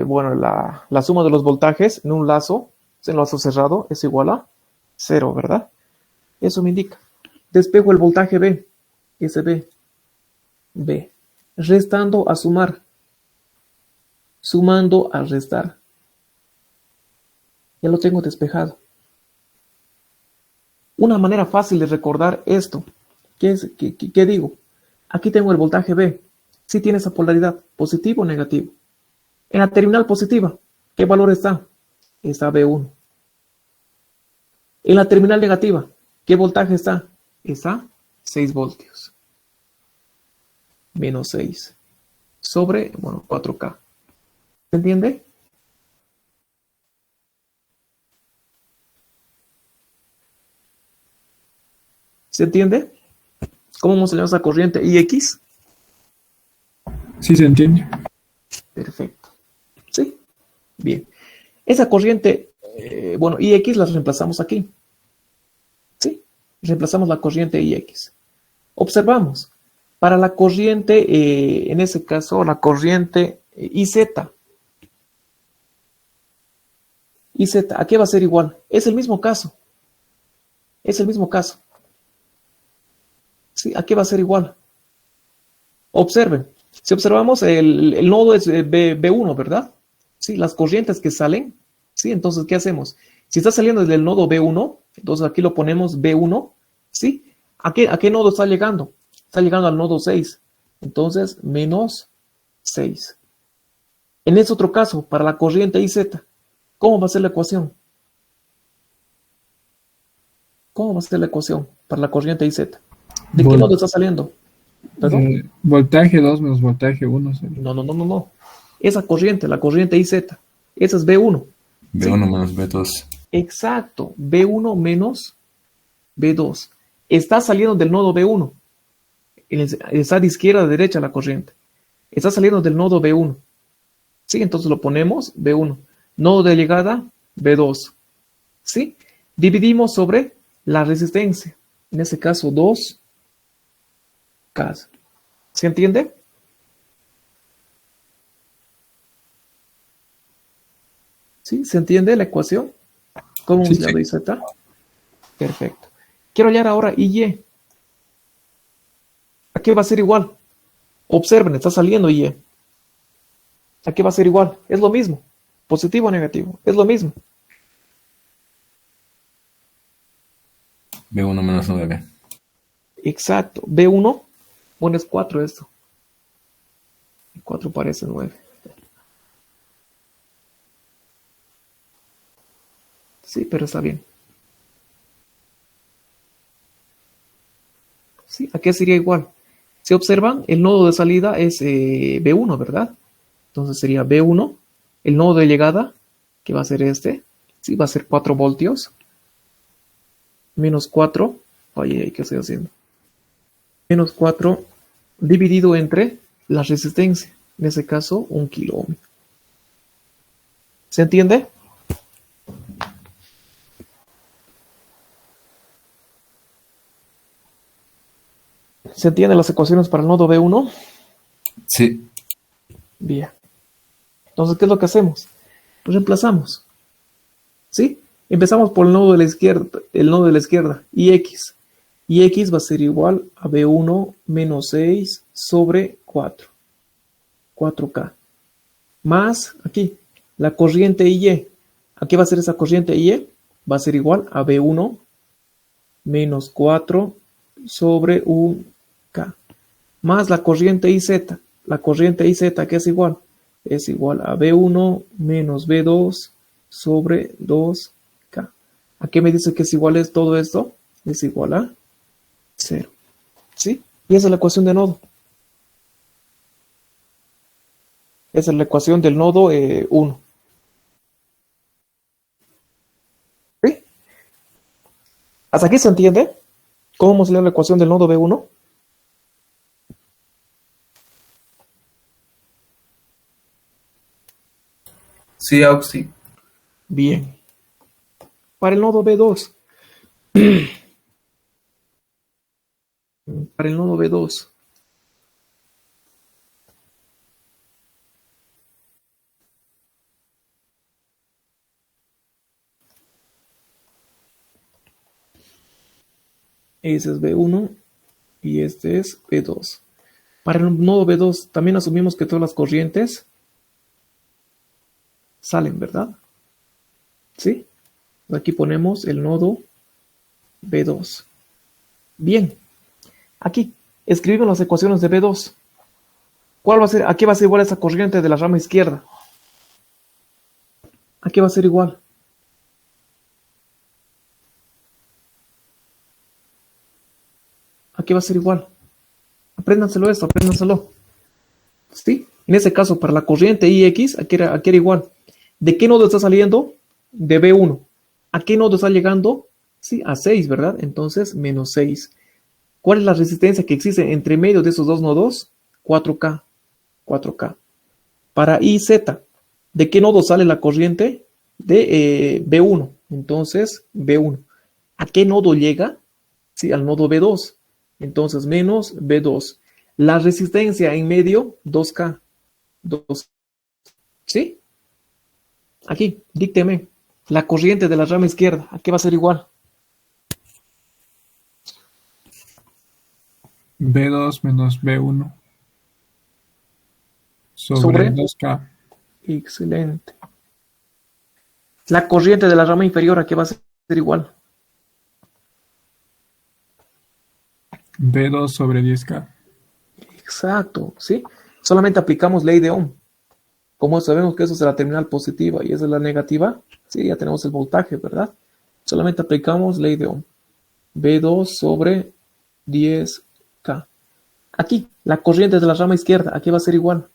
Bueno, la suma de los voltajes en un lazo cerrado, es igual a 0, ¿verdad? Eso me indica. Despejo el voltaje B, SB, B, restando a sumar, sumando a restar. Ya lo tengo despejado. Una manera fácil de recordar esto, ¿qué digo? Aquí tengo el voltaje B, sí tiene esa polaridad, positivo o negativo. En la terminal positiva, ¿qué valor está? Está B1. En la terminal negativa, ¿qué voltaje está? Está 6 voltios. Menos 6 sobre, bueno, 4K. ¿Se entiende? ¿Se entiende? ¿Cómo hemos salido esa corriente IX? Sí se entiende. Perfecto. ¿Sí? Bien. Esa corriente, bueno, IX la reemplazamos aquí. ¿Sí? Reemplazamos la corriente IX. Observamos. Para la corriente, en ese caso, la corriente IZ. IZ, ¿a qué va a ser igual? Es el mismo caso. Es el mismo caso. ¿Sí? ¿A qué va a ser igual? Observen. Si observamos, el nodo es B1, ¿verdad? Sí, las corrientes que salen. Sí, entonces, ¿qué hacemos? Si está saliendo desde el nodo B1, entonces aquí lo ponemos B1. ¿Sí? ¿A qué nodo está llegando? Está llegando al nodo 6. Entonces, menos 6. En ese otro caso, para la corriente IZ, ¿cómo va a ser la ecuación? ¿Cómo va a ser la ecuación para la corriente IZ? ¿De qué nodo está saliendo? ¿Perdón? Voltaje 2 menos voltaje 1. No. Esa corriente, la corriente IZ, esa es B1. B1 ¿sí? menos B2. Exacto, B1 menos B2. Está saliendo del nodo B1. Está de izquierda a derecha la corriente. Está saliendo del nodo B1. ¿Sí? Entonces lo ponemos B1. Nodo de llegada, B2. ¿Sí? Dividimos sobre la resistencia. En este caso, 2K. ¿Se entiende? ¿Sí? ¿Se entiende la ecuación? ¿Cómo Sí, se la doy Z? Perfecto. Quiero hallar ahora Y. ¿A qué va a ser igual? Observen, está saliendo Y. ¿A qué va a ser igual? Es lo mismo. Positivo o negativo. Es lo mismo. B1 menos 9. Exacto. B1. Bueno, es 4 esto. 4 parece 9. Sí, pero está bien. Sí, ¿a qué sería igual? Si observan, el nodo de salida es B1, ¿verdad? Entonces sería B1. El nodo de llegada, que va a ser este, sí, va a ser 4 voltios. Menos 4. Oye, ¿qué estoy haciendo? Menos 4 dividido entre la resistencia. En ese caso, 1 kilo ohm. ¿Se entiende? ¿Se entienden las ecuaciones para el nodo B1? Sí. Bien. Entonces, ¿qué es lo que hacemos? Pues reemplazamos. ¿Sí? Empezamos por el nodo de la izquierda, IX. IX va a ser igual a B1 menos 6 sobre 4. 4K. Más, aquí, la corriente Y. ¿A qué va a ser esa corriente Y? Va a ser igual a B1 menos 4 sobre 1K. Más la corriente IZ. La corriente IZ, ¿qué es igual? Es igual a B1 menos B2 sobre 2K. ¿A qué me dice que es igual es todo esto? Es igual a 0. ¿Sí? Y esa es la ecuación de nodo. Esa es la ecuación del nodo 1. ¿Sí? ¿Hasta aquí se entiende? ¿Cómo vamos a leer la ecuación del nodo B1? Sí, Auxi. Bien. Para el nodo B2. Para el nodo B2. Ese es B1 y este es B2. Para el nodo B2 también asumimos que todas las corrientes salen, ¿verdad? ¿Sí? Aquí ponemos el nodo B2. Bien. Aquí escribimos las ecuaciones de B2. ¿Cuál va a ser? ¿A qué va a ser igual esa corriente de la rama izquierda? ¿A qué va a ser igual? ¿A qué va a ser igual? Apréndanselo esto, apréndanselo. ¿Sí? En ese caso, para la corriente IX, ¿a qué era igual? ¿De qué nodo está saliendo? De B1. ¿A qué nodo está llegando? Sí, a 6, ¿verdad? Entonces, menos 6. ¿Cuál es la resistencia que existe entre medio de esos dos nodos? 4K. 4K. Para IZ, ¿de qué nodo sale la corriente? De B1. Entonces, B1. ¿A qué nodo llega? Sí, al nodo B2. Entonces, menos B2. La resistencia en medio, 2K. 2. ¿Sí? Aquí, dícteme. La corriente de la rama izquierda, ¿a qué va a ser igual? B2 menos B1 sobre Sobre 2K. Excelente. La corriente de la rama inferior, ¿a qué va a ser igual? B2 sobre 10K. Exacto, ¿sí? Solamente aplicamos ley de Ohm. Como sabemos que eso es la terminal positiva y esa es la negativa, sí, ya tenemos el voltaje, ¿verdad? Solamente aplicamos ley de Ohm. B2 sobre 10K. Aquí, la corriente de la rama izquierda, ¿a qué va a ser igual?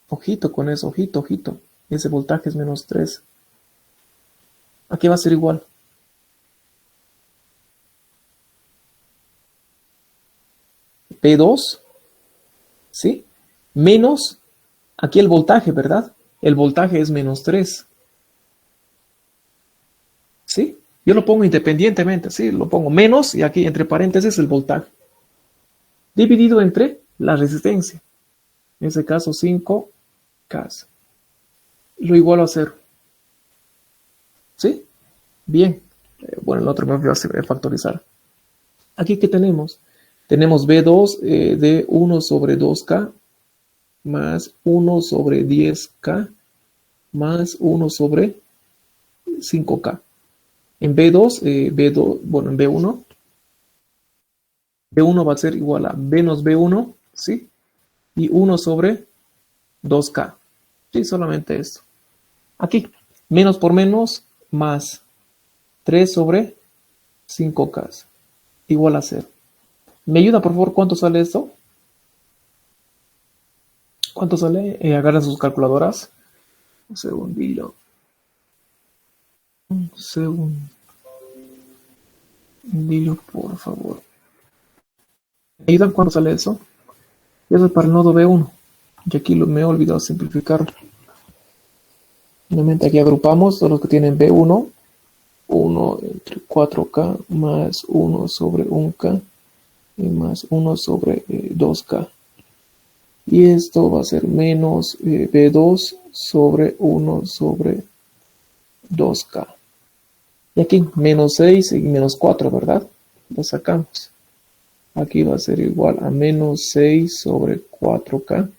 Ojito con eso, ojito, ojito. Ese voltaje es menos 3. ¿A qué va a ser igual? P2, ¿sí? Menos, aquí el voltaje, ¿verdad? El voltaje es menos 3. ¿Sí? Yo lo pongo independientemente, ¿sí? Lo pongo menos y aquí entre paréntesis el voltaje. Dividido entre la resistencia. En este caso 5K. Lo igualo a 0. ¿Sí? Bien. Bueno, el otro me voy a factorizar. Aquí, ¿qué tenemos? Tenemos B2 de 1 sobre 2K más 1 sobre 10K más 1 sobre 5K. En B2, bueno, en B1, B1 va a ser igual a menos B1, ¿sí? Y 1 sobre 2K. Sí, solamente esto. Aquí, menos por menos, más 3 sobre 5K. Igual a 0. ¿Me ayuda, por favor? ¿Cuánto sale esto? ¿Cuánto sale? Agarren sus calculadoras. Un segundillo. Un segundillo, por favor. ¿Me ayudan cuánto sale eso? Eso es para el nodo B1. Y aquí me he olvidado simplificar. Nuevamente aquí agrupamos todos los que tienen B1. 1 entre 4K más 1 sobre 1K y más 1 sobre 2K. Y esto va a ser menos B2 sobre 1 sobre 2K. Y aquí menos 6 y menos 4, ¿verdad? Lo sacamos. Aquí va a ser igual a menos 6 sobre 4K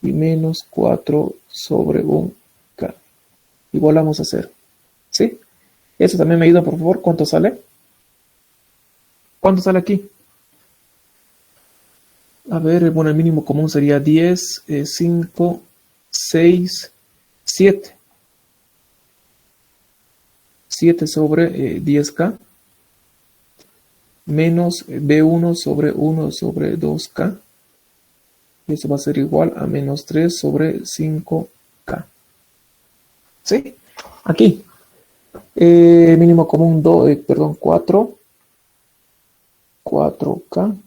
y menos 4 sobre 1K. Igual vamos a hacer. ¿Sí? Eso también me ayuda, por favor. ¿Cuánto sale? ¿Cuánto sale aquí? A ver, bueno, el mínimo común sería 10, 5, 6, 7. 7 sobre 10K menos B1 sobre 1 sobre 2K. Y eso va a ser igual a menos 3 sobre 5K. ¿Sí? Aquí. Mínimo común 4. 4K.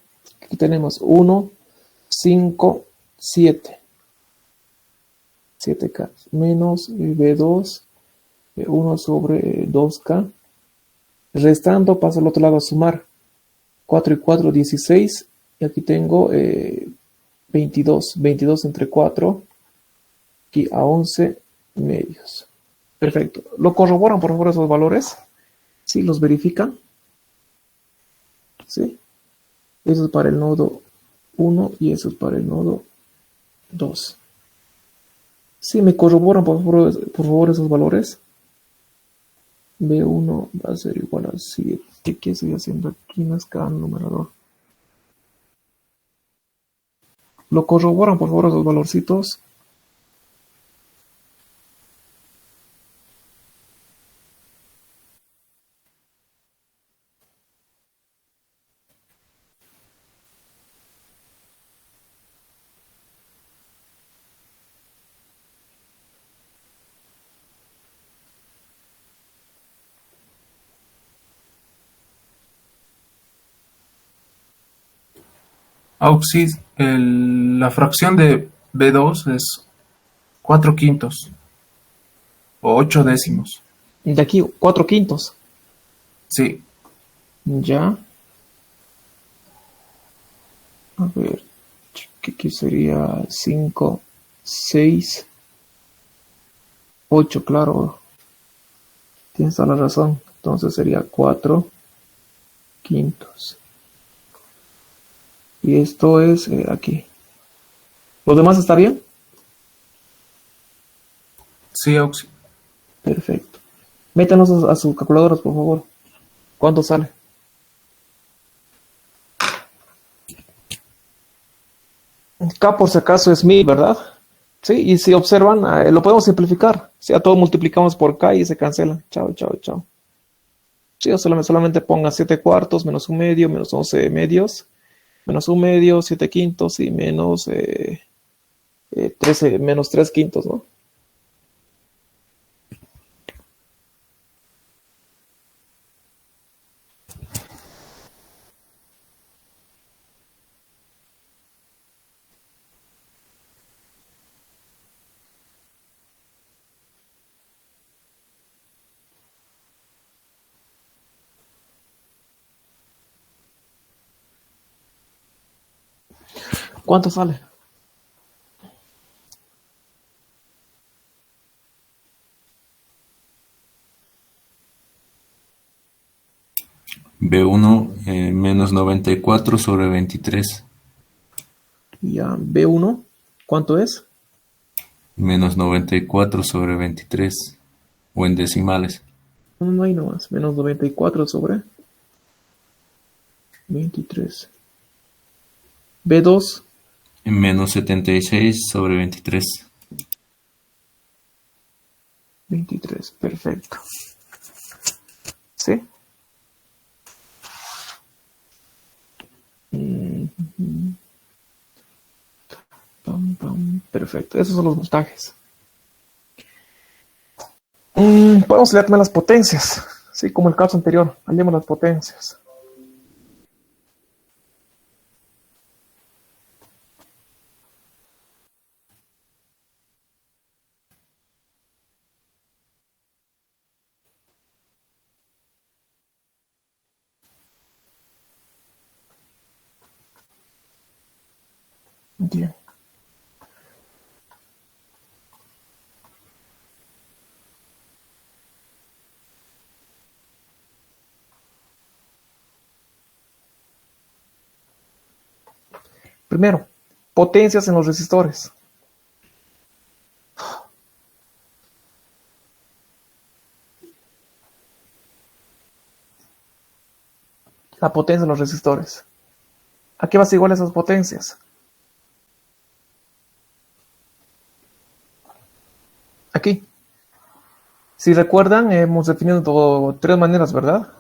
Aquí tenemos 1, 5, 7. 7K menos B2 B1 sobre 2K. Restando, paso al otro lado a sumar. 4 y 4, 16. Y aquí tengo 22. 22 entre 4. Aquí a 11 medios. Perfecto. ¿Lo corroboran, por favor, esos valores? Sí, los verifican. Sí. Eso es para el nodo 1 y eso es para el nodo 2. Sí, me corroboran, por favor, esos valores. B1 va a ser igual a 7. ¿Qué estoy haciendo aquí? No es cada numerador. ¿Lo corroboran, por favor, esos valorcitos? Auxis, la fracción de B2 es 4 quintos o 8 décimos. De aquí, 4 quintos. Sí, Ya. A ver, ¿qué sería? 5, 6, 8, claro. Tienes toda la razón. Entonces sería 4 quintos. Y esto es aquí. ¿Los demás está bien? sí, Auxis. Perfecto. Métanos a sus calculadoras, por favor. ¿Cuánto sale? K por si acaso es 1000, ¿verdad? Sí, y si observan, lo podemos simplificar. Si a todo multiplicamos por K y se cancela. Chao, chao, chao. Sí, o solamente pongan 7 cuartos, menos un medio, menos 11 medios, menos un medio, 7 quintos y menos 13, menos 3 quintos, ¿no? ¿Cuánto sale? B1 menos 94 sobre 23. Ya, B1, ¿cuánto es? Menos 94 sobre 23. O en decimales. No hay nomás. Menos 94 sobre 23. B2, Menos 76 sobre 23. 23. Perfecto. ¿Sí? Pam, pam. Perfecto. Esos son los voltajes. Podemos leer también las potencias. Sí, como el caso anterior. Hallemos las potencias. Bien. Primero, potencias en los resistores. La potencia de los resistores. ¿A qué vas igual esas potencias? Aquí. Si recuerdan, hemos definido 3 maneras, ¿verdad?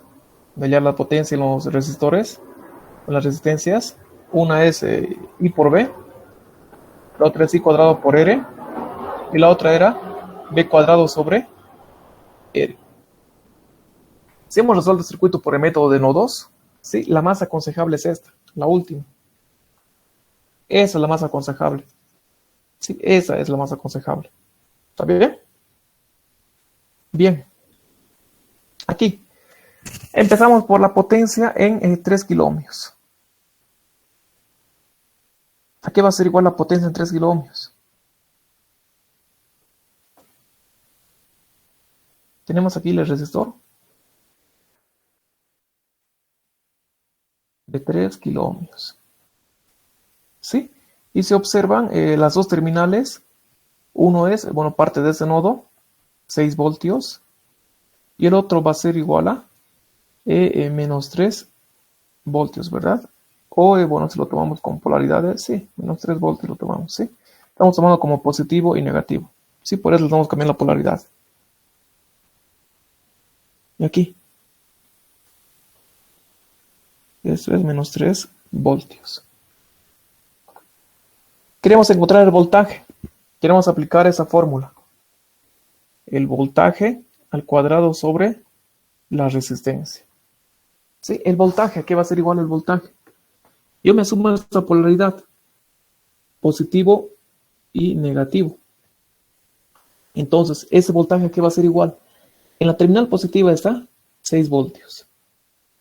De hallar la potencia en los resistores, en las resistencias. Una es I por B, la otra es I cuadrado por R, y la otra era B cuadrado sobre R. Si hemos resuelto el circuito por el método de nodos, ¿sí? La más aconsejable es esta, la última. Esa es la más aconsejable. Sí, esa es la más aconsejable. ¿Está bien? Bien. Aquí. Empezamos por la potencia en 3 kiloohmios. ¿A qué va a ser igual la potencia en 3 kiloohmios? Tenemos aquí el resistor de 3 kiloohmios. ¿Sí? Y se observan las dos terminales. Uno es, bueno, parte de ese nodo, 6 voltios. Y el otro va a ser igual a menos 3 voltios, ¿verdad? O, bueno, si lo tomamos con polaridades, sí, menos 3 voltios lo tomamos, ¿sí? Estamos tomando como positivo y negativo. Sí, por eso le estamos cambiando la polaridad. Y aquí. Esto es menos 3 voltios. Queremos encontrar el voltaje. Queremos aplicar esa fórmula. El voltaje al cuadrado sobre la resistencia. ¿Sí? El voltaje, ¿a qué va a ser igual el voltaje? Yo me asumo esta polaridad. Positivo y negativo. Entonces, ese voltaje, ¿a qué va a ser igual? En la terminal positiva está 6 voltios.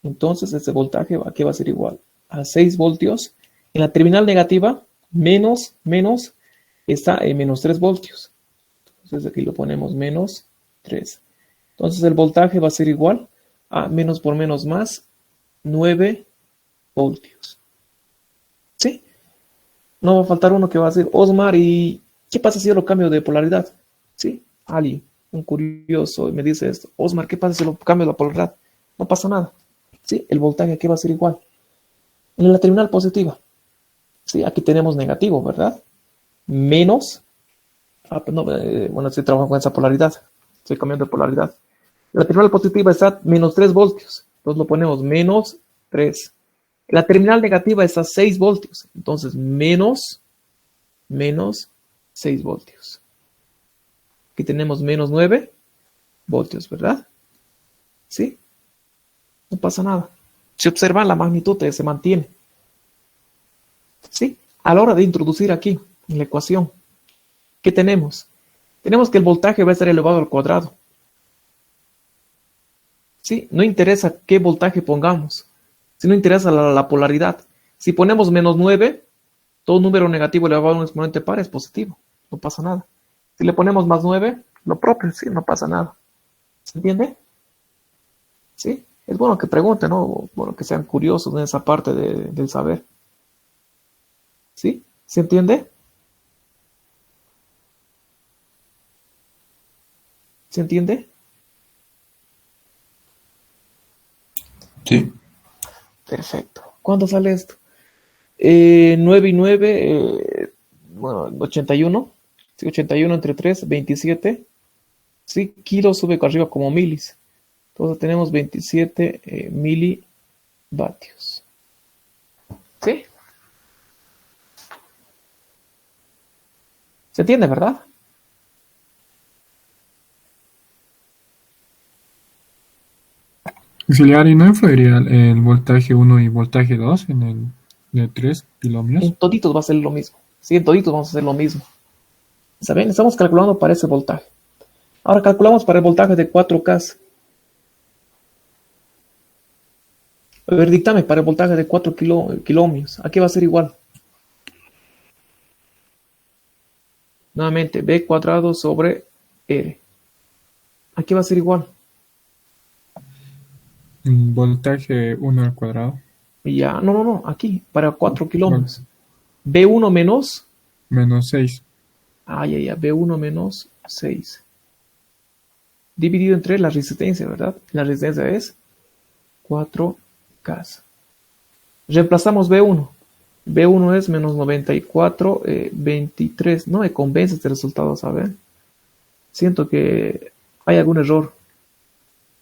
Entonces, ese voltaje, ¿a qué va a ser igual? A 6 voltios. En la terminal negativa, menos, está en menos 3 voltios. Entonces, aquí lo ponemos menos 3. Entonces, el voltaje va a ser igual a menos por menos más 9 voltios. ¿Sí? No va a faltar uno que va a decir, Osmar, ¿y qué pasa si yo lo cambio de polaridad? ¿Sí? Ali, un curioso, me dice esto. Osmar, ¿qué pasa si lo cambio de la polaridad? No pasa nada. ¿Sí? El voltaje aquí va a ser igual. En la terminal positiva. ¿Sí? Aquí tenemos negativo, ¿verdad? Menos. Bueno, estoy trabajando con esa polaridad. Estoy cambiando de polaridad. La terminal positiva está menos 3 voltios. Entonces lo ponemos menos 3. La terminal negativa está 6 voltios. Entonces menos 6 voltios. Aquí tenemos menos 9 voltios, ¿verdad? ¿Sí? No pasa nada. Si observan, la magnitud se mantiene. ¿Sí? A la hora de introducir aquí en la ecuación, ¿qué tenemos? Tenemos que el voltaje va a estar elevado al cuadrado. ¿Sí? No interesa qué voltaje pongamos. Si no interesa la polaridad. Si ponemos menos 9, todo número negativo elevado a un exponente par es positivo. No pasa nada. Si le ponemos más 9, lo propio, sí, no pasa nada. ¿Se entiende? ¿Sí? Es bueno que pregunten, ¿no? Bueno, que sean curiosos en esa parte del saber. ¿Sí? ¿Se entiende? ¿Se entiende? Sí. Perfecto. ¿Cuándo sale esto? 9 y 9, bueno, 81. Sí, 81 entre 3, 27. Sí, kilos sube arriba como milis. Entonces tenemos 27 milivatios. ¿Sí? ¿Se entiende, verdad? Auxiliar, ¿y no influiría el voltaje 1 y voltaje 2 en el de 3 kiloohmios? En toditos va a ser lo mismo. Sí, en toditos vamos a hacer lo mismo. ¿Saben? Estamos calculando para ese voltaje. Ahora calculamos para el voltaje de 4K. A ver, dictame para el voltaje de 4 kiloohmios. ¿A qué va a ser igual? Nuevamente, B cuadrado sobre R. ¿A qué va a ser igual? Voltaje 1 al cuadrado. Ya, no, aquí, para 4 kiloohmios. B1 menos. Menos 6. Ya, B1 menos 6. Dividido entre la resistencia, ¿verdad? La resistencia es 4K. Reemplazamos B1. B1 es menos 94, 23. No me convence este resultado, ¿saben? Siento que hay algún error.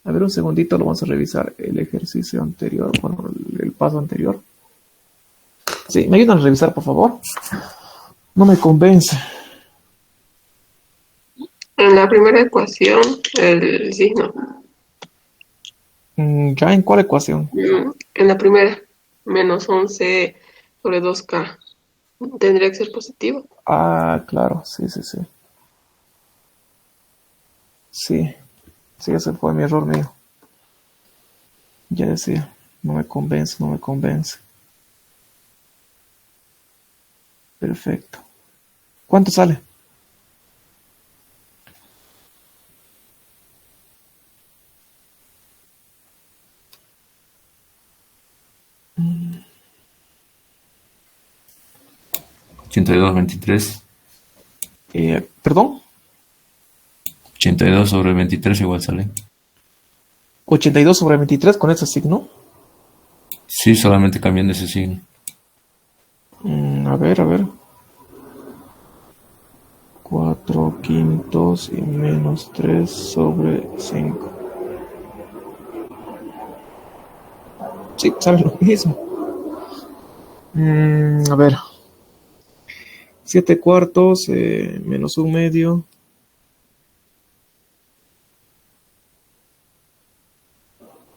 A ver, un segundito, lo vamos a revisar el ejercicio anterior, bueno, el paso anterior. Sí, ¿me ayudan a revisar, por favor? No me convence. En la primera ecuación, el signo. ¿Ya en cuál ecuación? En la primera, menos 11 sobre 2K. Tendría que ser positivo. Ah, claro, sí. Sí, ese fue mi error mío. Ya decía, no me convence, no me convence. Perfecto. ¿Cuánto sale? Mm, 82/23. ¿Perdón? 82/23 igual sale. 82/23 con ese signo. Sí, solamente cambiando ese signo. A ver, a ver. 4/5 y menos 3/5. Sí, sale lo mismo. A ver. 7/4 menos 1/2.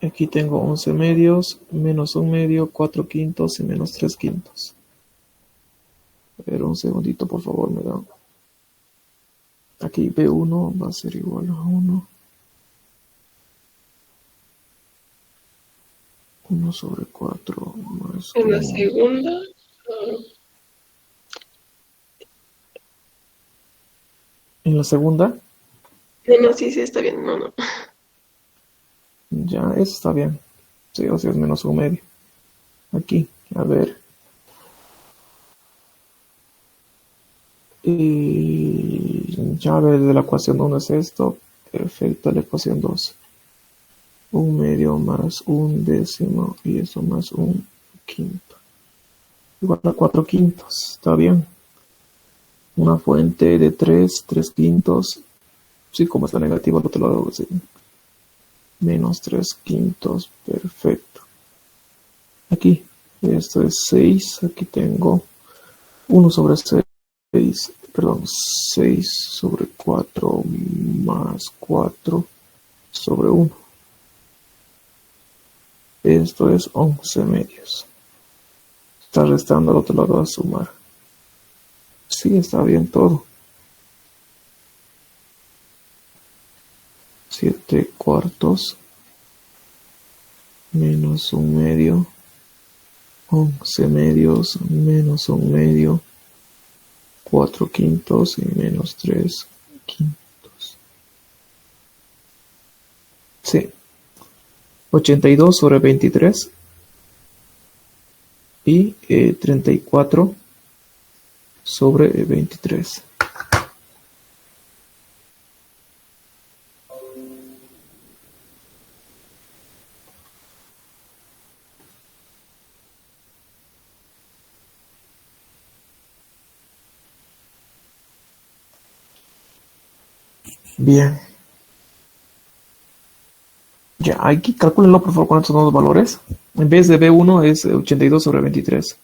Aquí tengo 11/2 menos 1/2, 4/5 y menos 3/5. A ver, un segundito, por favor, me da. Aquí B1 va a ser igual a 1. 1/4 más En la 1. segunda, En la segunda, no, sí, sí, está bien. No, no. ya, eso está bien. Sí, o sea, es menos 1/2. Aquí, a ver. Y ya, a ver, de la ecuación 1 es esto. Perfecto, la ecuación 2. 1/2 más 1/10 y eso más 1/5. Igual a 4/5. Está bien. Una fuente de 3/5. Sí, como está negativo, no te lo debo decir. Menos 3/5. Perfecto. Aquí, esto es 6. Aquí tengo 1/6. Perdón, 6/4 más 4/1. Esto es 11/2. Está restando, lo te lo voy a sumar. Sí, está bien todo. 7/4 menos 1/2. 11/2 menos 1/2. 4/5 y menos 3/5. Sí. 82/23 y 34/23. Bien. Ya, aquí calcúlenlo por favor con estos nuevos valores. En vez de B1 es 82/23.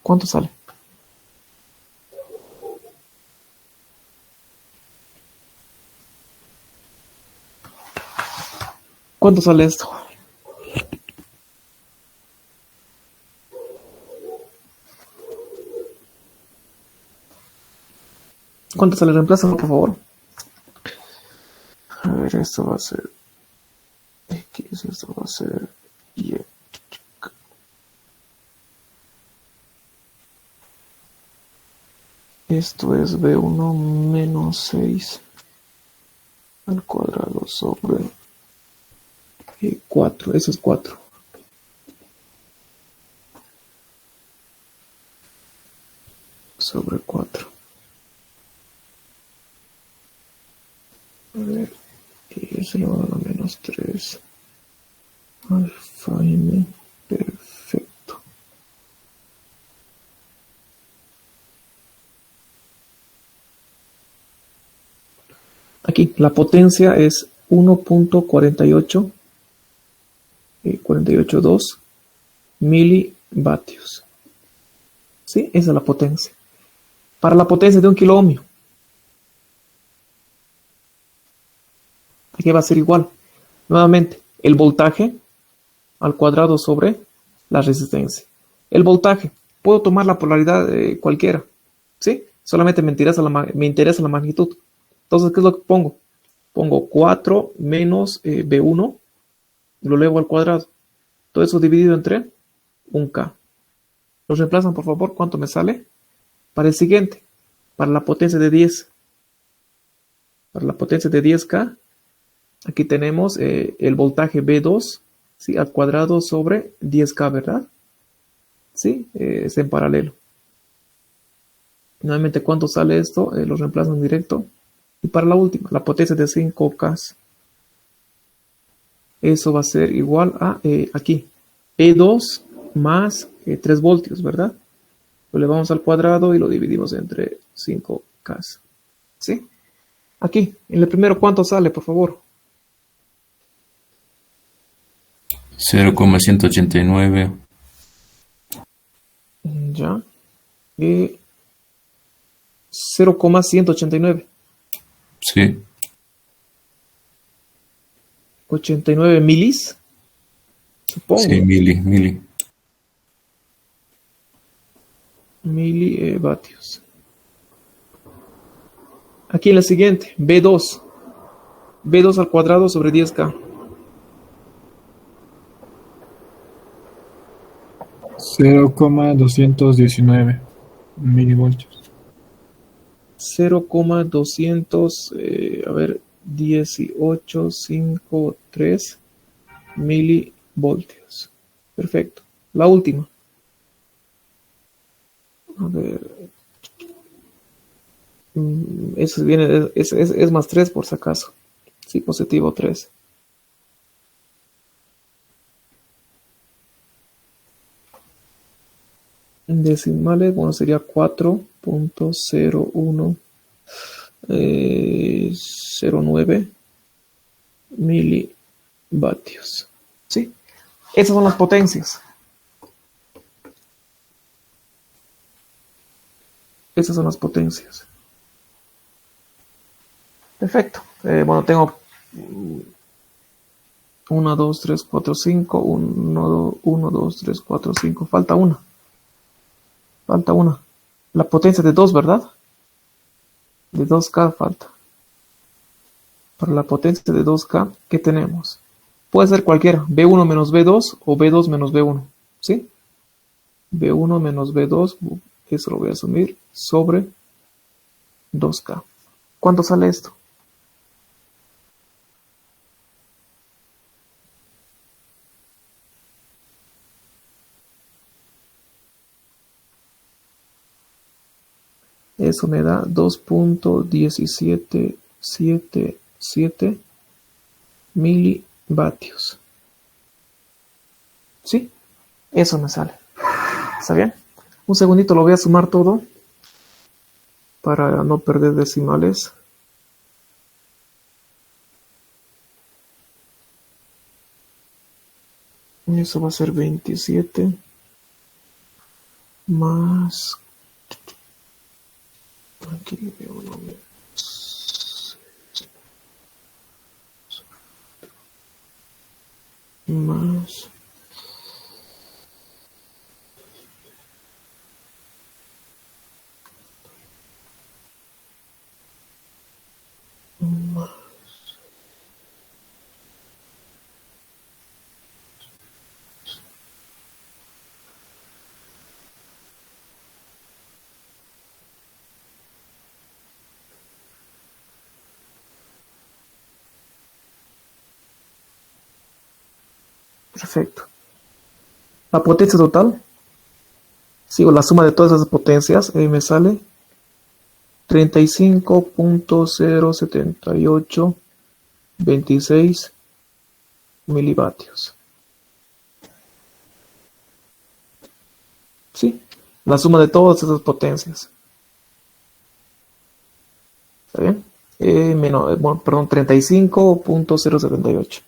¿Cuánto sale? ¿Cuánto sale esto? ¿Cuánto sale? Reemplázalo, por favor. A ver, esto va a ser X, esto va a ser Y. Esto es B1 menos 6 al cuadrado sobre 4. Eso es 4. Sobre 4. A ver, y eso le va a dar a menos 3. Alfa M. Perfecto. Aquí, la potencia es 1.48, 48.2 milivatios. ¿Sí? Esa es la potencia. Para la potencia de 1 kilo ohmio, aquí va a ser igual. Nuevamente, el voltaje al cuadrado sobre la resistencia. El voltaje, puedo tomar la polaridad cualquiera. ¿Sí? Solamente me interesa la magnitud. Entonces, ¿qué es lo que pongo? Pongo 4 menos B1, lo elevo al cuadrado. Todo eso dividido entre 1K. Los reemplazan, por favor. ¿Cuánto me sale? Para el siguiente, para la potencia de 10. Para la potencia de 10K, aquí tenemos el voltaje B2, ¿sí? Al cuadrado sobre 10K, ¿verdad? ¿Sí? Es en paralelo. Nuevamente, ¿cuánto sale esto? Lo reemplazan en directo. Y para la última, la potencia de 5K. Eso va a ser igual a, aquí, E2 más 3 voltios, ¿verdad? Lo elevamos al cuadrado y lo dividimos entre 5K. ¿Sí? Aquí, en el primero, ¿cuánto sale, por favor? 0,189. Ya. 0,189. Sí, 89 milis, supongo. sí, mili. Milivatios. Aquí en la siguiente, B2. B2 al cuadrado sobre 10K. 0,219 milivoltios. 0,200, a ver, 1853 milivoltios. Perfecto. La última. A ver. Eso viene, es más 3 por si acaso. Sí, positivo 3. En decimales, bueno, sería 4.0109 milivatios. ¿Sí? Esas son las potencias. Esas son las potencias. Perfecto. Bueno, tengo 1, 2, 3, 4, 5. 1, 2, 3, 4, 5. Falta una. Falta una. La potencia de 2, ¿verdad? De 2K falta. Para la potencia de 2K, ¿qué tenemos? Puede ser cualquiera. B1 menos B2 o B2 menos B1. ¿Sí? B1 menos B2, eso lo voy a asumir, sobre 2K. ¿Cuánto sale esto? Eso me da 2.1777 milivatios. ¿Sí? Eso me sale. ¿Está bien? Un segundito, lo voy a sumar todo para no perder decimales. Eso va a ser 27 más... Aquí le veo uno más... Perfecto. La potencia total, sigo la suma de todas esas potencias, me sale 35.07826 milivatios. ¿Sí? La suma de todas esas potencias. ¿Está bien? Bueno, perdón, 35.078.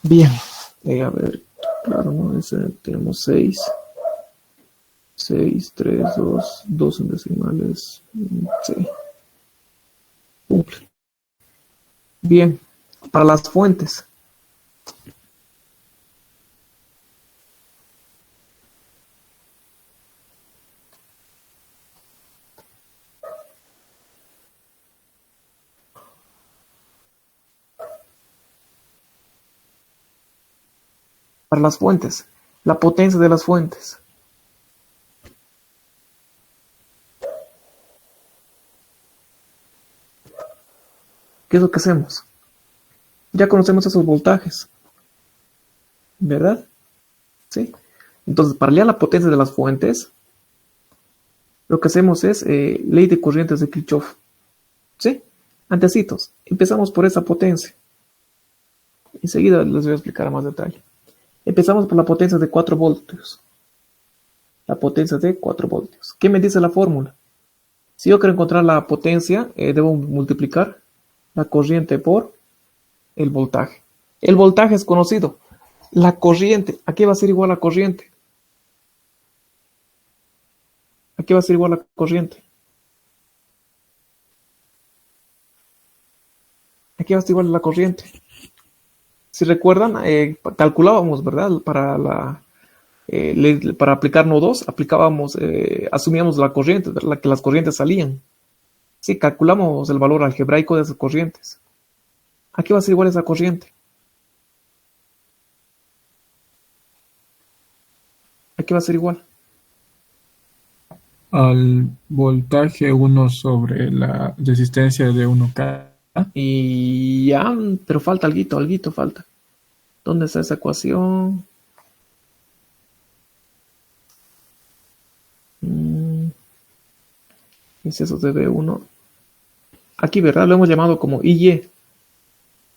Bien. A ver, claro, ¿no? Tenemos 6. 6, 3, 2, 2 en decimales. Sí. Cumple. Bien. Para las fuentes. Para las fuentes, la potencia de las fuentes. ¿Qué es lo que hacemos? Ya conocemos esos voltajes, ¿verdad? ¿Sí? Entonces, para hallar la potencia de las fuentes, lo que hacemos es ley de corrientes de Kirchhoff. ¿Sí? Antecitos, empezamos por esa potencia. Enseguida les voy a explicar a más detalle. Empezamos por la potencia de 4 voltios. La potencia de 4 voltios. ¿Qué me dice la fórmula? Si yo quiero encontrar la potencia, debo multiplicar la corriente por el voltaje. El voltaje es conocido. La corriente, ¿a qué va a ser igual la corriente? ¿A qué va a ser igual la corriente? ¿A qué va a ser igual la corriente? Si recuerdan, calculábamos, ¿verdad? Para aplicar nodos, aplicábamos, asumíamos la corriente, ¿verdad? Que las corrientes salían. Sí, calculamos el valor algebraico de esas corrientes. ¿A qué va a ser igual esa corriente? ¿A qué va a ser igual? Al voltaje 1 sobre la resistencia de 1K. Y ya, pero falta alguito falta. ¿Dónde está esa ecuación? Es eso de B1. Aquí, ¿verdad? Lo hemos llamado como IY.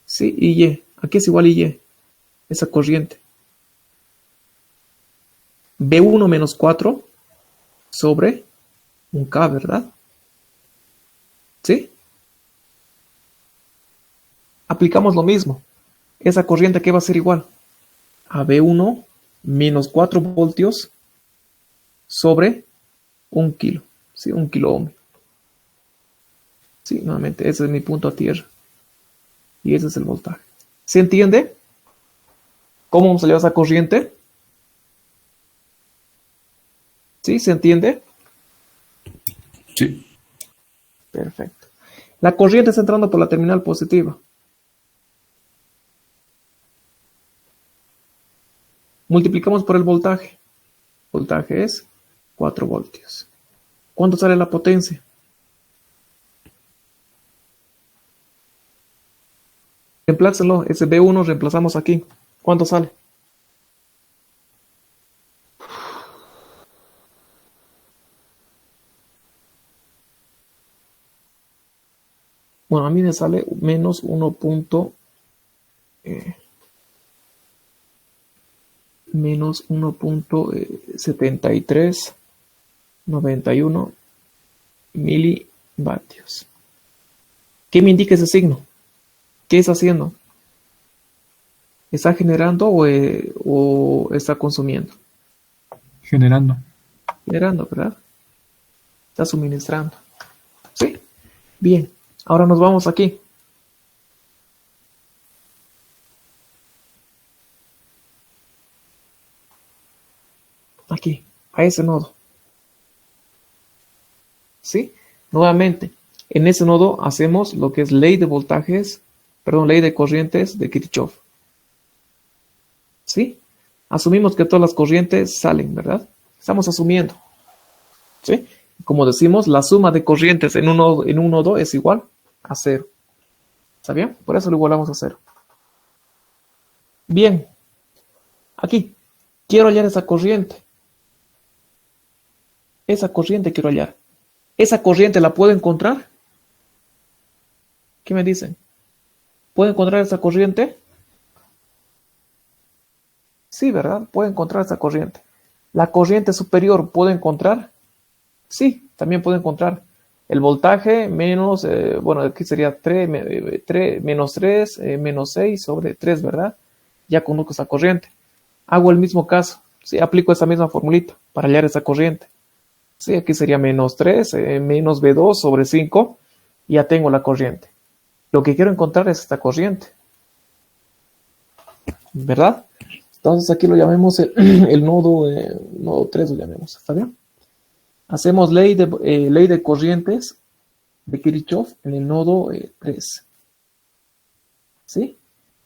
Sí, IY. Aquí es igual IY. Esa corriente. B1 menos 4 sobre un K, ¿verdad? ¿Sí? Aplicamos lo mismo. Esa corriente, ¿qué va a ser igual? A B1 menos 4 voltios sobre 1 kilo. ¿Sí? 1 kilo ohm. Sí, nuevamente, ese es mi punto a tierra. Y ese es el voltaje. ¿Se entiende? ¿Cómo vamos a llevar esa corriente? ¿Sí? ¿Se entiende? Sí. Perfecto. La corriente está entrando por la terminal positiva. Multiplicamos por el voltaje. Voltaje es 4 voltios. ¿Cuánto sale la potencia? Reemplácelo. Ese B1 reemplazamos aquí. ¿Cuánto sale? Bueno, a mí me sale menos 1.7391 milivatios. ¿Qué me indica ese signo? ¿Qué está haciendo? ¿Está generando o está consumiendo? Generando. Generando, ¿verdad? Está suministrando. ¿Sí? Bien. Ahora nos vamos aquí. Aquí, a ese nodo. ¿Sí? Nuevamente, en ese nodo hacemos lo que es ley de voltajes, ley de corrientes de Kirchhoff. ¿Sí? Asumimos que todas las corrientes salen, ¿verdad? Estamos asumiendo. ¿Sí? Como decimos, la suma de corrientes en un nodo es igual a 0. ¿Está bien? Por eso lo igualamos a 0. Bien. Aquí, quiero hallar esa corriente. Esa corriente quiero hallar. ¿Esa corriente la puedo encontrar? ¿Qué me dicen? ¿Puedo encontrar esa corriente? Sí, ¿verdad? Puedo encontrar esa corriente. ¿La corriente superior puedo encontrar? Sí, también puedo encontrar. El voltaje menos, aquí sería 3, menos 3, menos 6 sobre 3, ¿verdad? Ya conozco esa corriente. Hago el mismo caso. Sí, aplico esa misma formulita para hallar esa corriente. Sí, aquí sería menos 3, menos B2 sobre 5. Y ya tengo la corriente. Lo que quiero encontrar es esta corriente. ¿Verdad? Entonces aquí lo llamemos el nodo 3, lo llamemos. ¿Está bien? Hacemos ley de corrientes de Kirchhoff en el nodo 3. ¿Sí?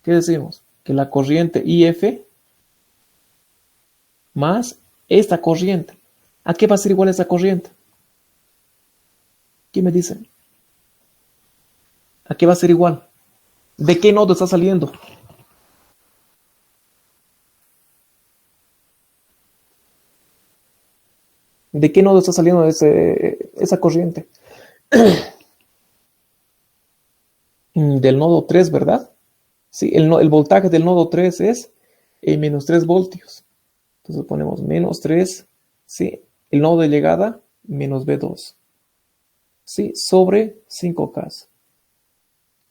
¿Qué decimos? Que la corriente IF más esta corriente. ¿A qué va a ser igual esta corriente? ¿Quién me dice? ¿A qué va a ser igual? ¿De qué nodo está saliendo? ¿De qué nodo está saliendo esa corriente? Del nodo 3, ¿verdad? Sí, el voltaje del nodo 3 es menos 3 voltios. Entonces ponemos menos 3, ¿sí? El nodo de llegada, menos B2. ¿Sí? Sobre 5K.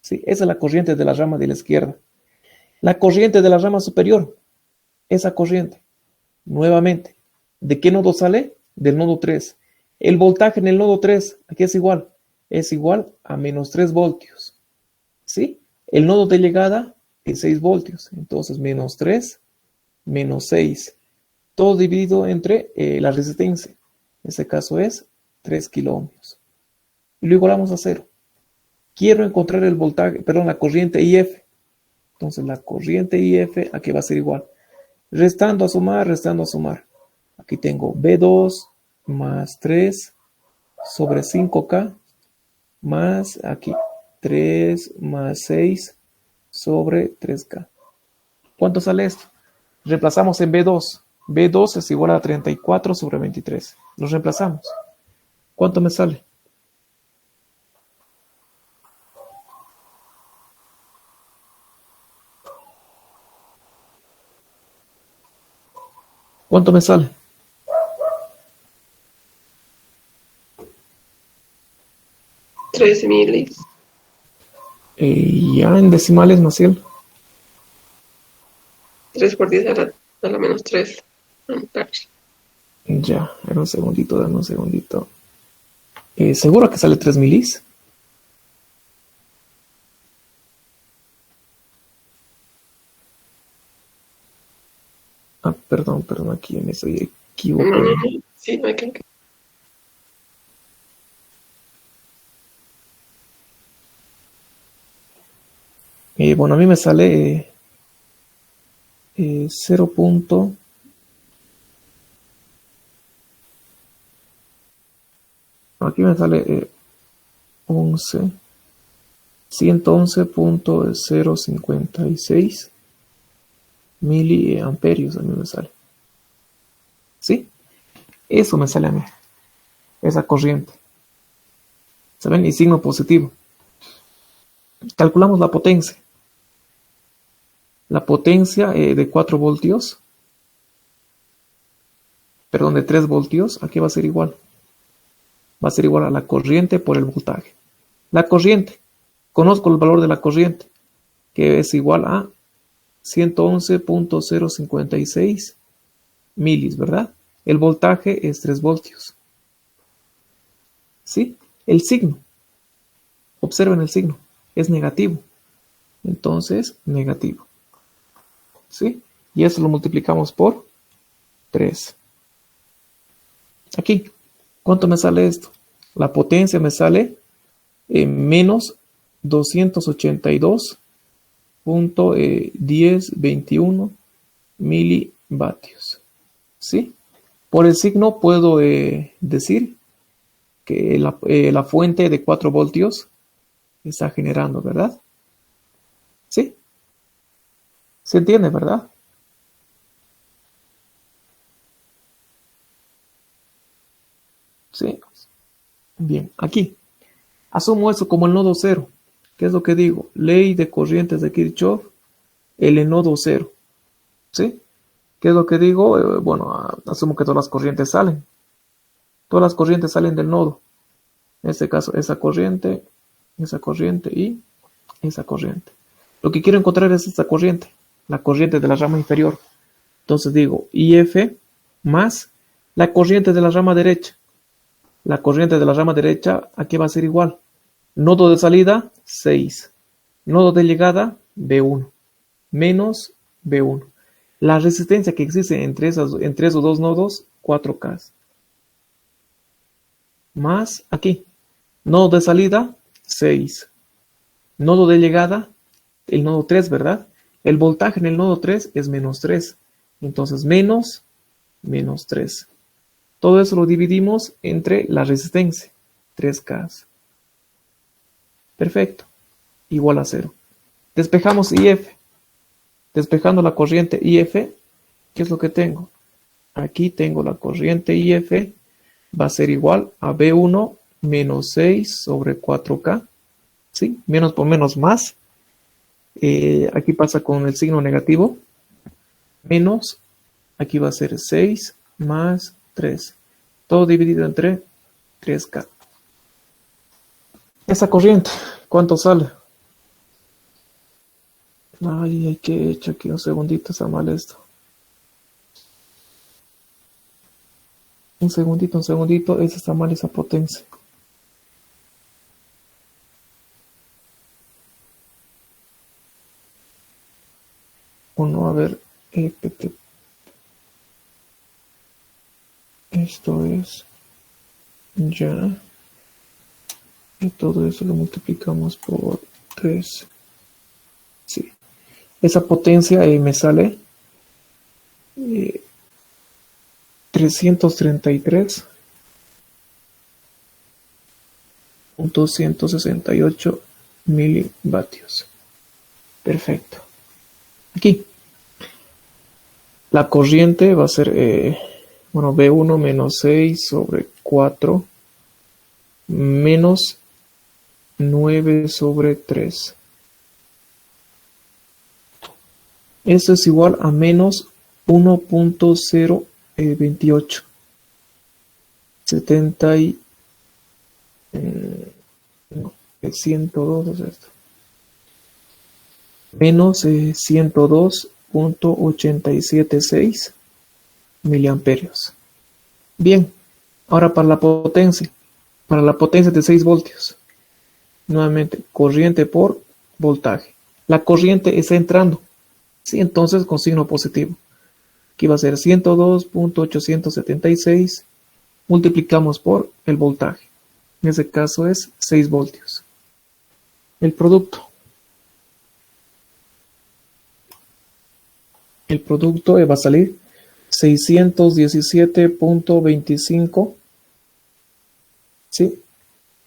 ¿Sí? Esa es la corriente de la rama de la izquierda. La corriente de la rama superior, esa corriente, nuevamente, ¿de qué nodo sale? Del nodo 3. El voltaje en el nodo 3, aquí es igual a menos 3 voltios. ¿Sí? El nodo de llegada es 6 voltios. Entonces, menos 3, menos 6. Todo dividido entre la resistencia. En este caso es 3 kiloohmios. Y lo igualamos a 0. Quiero encontrar el voltaje, perdón, la corriente IF. Entonces, la corriente IF, aquí va a ser igual. Restando a sumar, restando a sumar. Aquí tengo B2 más 3 sobre 5K más aquí 3 más 6 sobre 3K. ¿Cuánto sale esto? Reemplazamos en B2. B2 es igual a 34 sobre 23. Lo reemplazamos. ¿Cuánto me sale? ¿Cuánto me sale? Tres milis. Ya en decimales, Maciel. 3 por 10 a la menos 3 amperes. Ya, dame un segundito, dame un segundito. ¿Seguro que sale 3 milis? Perdón, aquí me estoy equivocando. Sí, no hay que... Bueno, a mí me sale 0. Aquí me sale 111.056 miliamperios. A mí me sale. ¿Sí? Eso me sale a mí. Esa corriente. ¿Saben? Y signo positivo. Calculamos la potencia. La potencia de 4 voltios. Perdón, de 3 voltios. Aquí va a ser igual. Va a ser igual a la corriente por el voltaje. La corriente. Conozco el valor de la corriente. Que es igual a 111.056 milis, ¿verdad? El voltaje es 3 voltios. ¿Sí? El signo. Observen el signo. Es negativo. Entonces, negativo. ¿Sí? Y eso lo multiplicamos por 3. Aquí, ¿cuánto me sale esto? La potencia me sale menos 282.1021 milivatios. ¿Sí? Por el signo puedo decir que la fuente de 4 voltios está generando, ¿verdad? ¿Sí? ¿Se entiende, verdad? Sí. Bien, aquí. Asumo eso como el nodo 0. ¿Qué es lo que digo? Ley de corrientes de Kirchhoff, el nodo 0. ¿Sí? ¿Qué es lo que digo? Bueno, asumo que todas las corrientes salen. Todas las corrientes salen del nodo. En este caso, esa corriente y esa corriente. Lo que quiero encontrar es esta corriente, la corriente de la rama inferior. Entonces digo IF más la corriente de la rama derecha. La corriente de la rama derecha, aquí va a ser igual. Nodo de salida, 6. Nodo de llegada, B1. Menos B1. La resistencia que existe entre esos dos nodos, 4K. Más aquí. Nodo de salida, 6. Nodo de llegada, el nodo 3, ¿verdad? El voltaje en el nodo 3 es menos 3. Entonces, menos menos 3. Todo eso lo dividimos entre la resistencia, 3K. Perfecto, igual a 0. Despejamos IF. Despejando la corriente IF, ¿qué es lo que tengo? Aquí tengo la corriente IF, va a ser igual a B1 menos 6 sobre 4K. ¿Sí? Menos por menos más. Aquí pasa con el signo negativo. Menos, aquí va a ser 6 más 3. Todo dividido entre 3K. Esa corriente, ¿cuánto sale? Ay, hay que echar aquí un segundito, está mal esto. Un segundito, esa está mal, esa potencia. O no, a ver, esto es ya, y todo eso lo multiplicamos por 3. Sí. Esa potencia me sale 333.168 milivatios. Perfecto. Aquí. La corriente va a ser, B1 menos 6 sobre 4 menos 9 sobre 3. Esto es igual a menos 1.028. 70 y... 102 es esto. Menos 102.876 miliamperios. Bien, ahora para la potencia. Para la potencia de 6 voltios. Nuevamente, corriente por voltaje. La corriente está entrando. Sí, entonces con signo positivo. Aquí va a ser 102.876. Multiplicamos por el voltaje. En ese caso es 6 voltios. El producto. El producto va a salir 617.25. ¿Sí?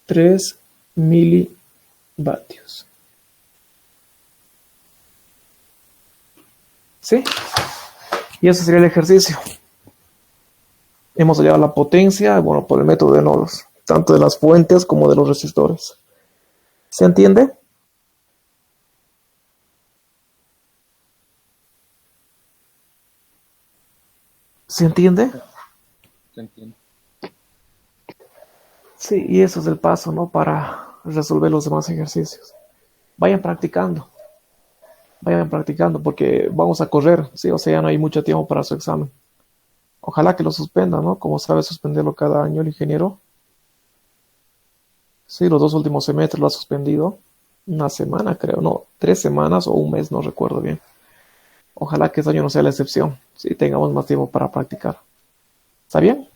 3 milivatios. ¿Sí? Y ese sería el ejercicio. Hemos hallado la potencia, por el método de nodos, tanto de las fuentes como de los resistores. ¿Se entiende? ¿Se entiende? Se entiende. Sí, y eso es el paso, ¿no? Para resolver los demás ejercicios. Vayan practicando porque vamos a correr, ¿sí? O sea, ya no hay mucho tiempo para su examen. Ojalá que lo suspendan, ¿no? Como sabe suspenderlo cada año el ingeniero. Sí, los 2 últimos semestres lo ha suspendido. Una semana, creo, no, 3 semanas o un mes, no recuerdo bien. Ojalá que este año no sea la excepción, sí, tengamos más tiempo para practicar. ¿Está bien?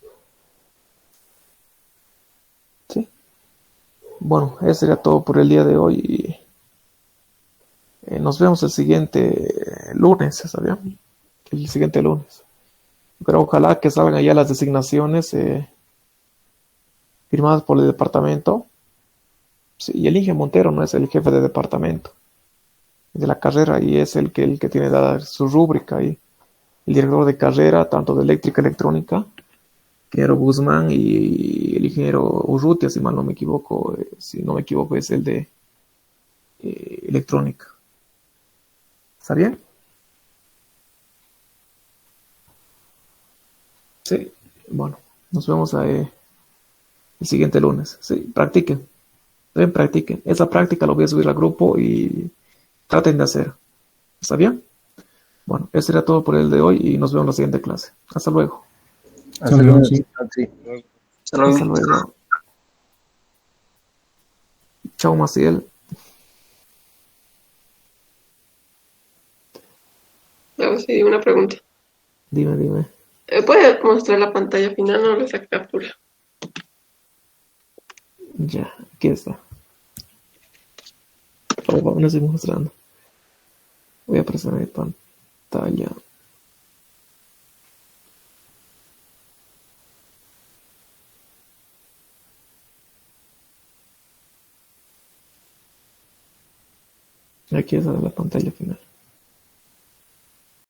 Sí. Bueno, eso sería todo por el día de hoy. Nos vemos el siguiente lunes, ¿está bien? El siguiente lunes. Pero ojalá que salgan allá las designaciones firmadas por el departamento. Sí, y el Inge Montero no es el jefe de departamento de la carrera y es el que tiene dada su rúbrica, y el director de carrera, tanto de eléctrica electrónica, ingeniero Guzmán, y el ingeniero Urrutia, si no me equivoco, es el de electrónica. ¿Está bien? Sí, bueno, nos vemos el siguiente lunes. Sí, practiquen. También practiquen. Esa práctica lo voy a subir al grupo y traten de hacer. ¿Está bien? Bueno, eso sería todo por el de hoy y nos vemos en la siguiente clase. Hasta luego. Hasta luego. Sí. Hasta luego. Chao, Maciel. Sí, una pregunta. Dime. ¿Puede mostrar la pantalla final o esa captura? Ya, aquí está. No estoy mostrando. Voy a presionar mi pantalla. Aquí es la pantalla final.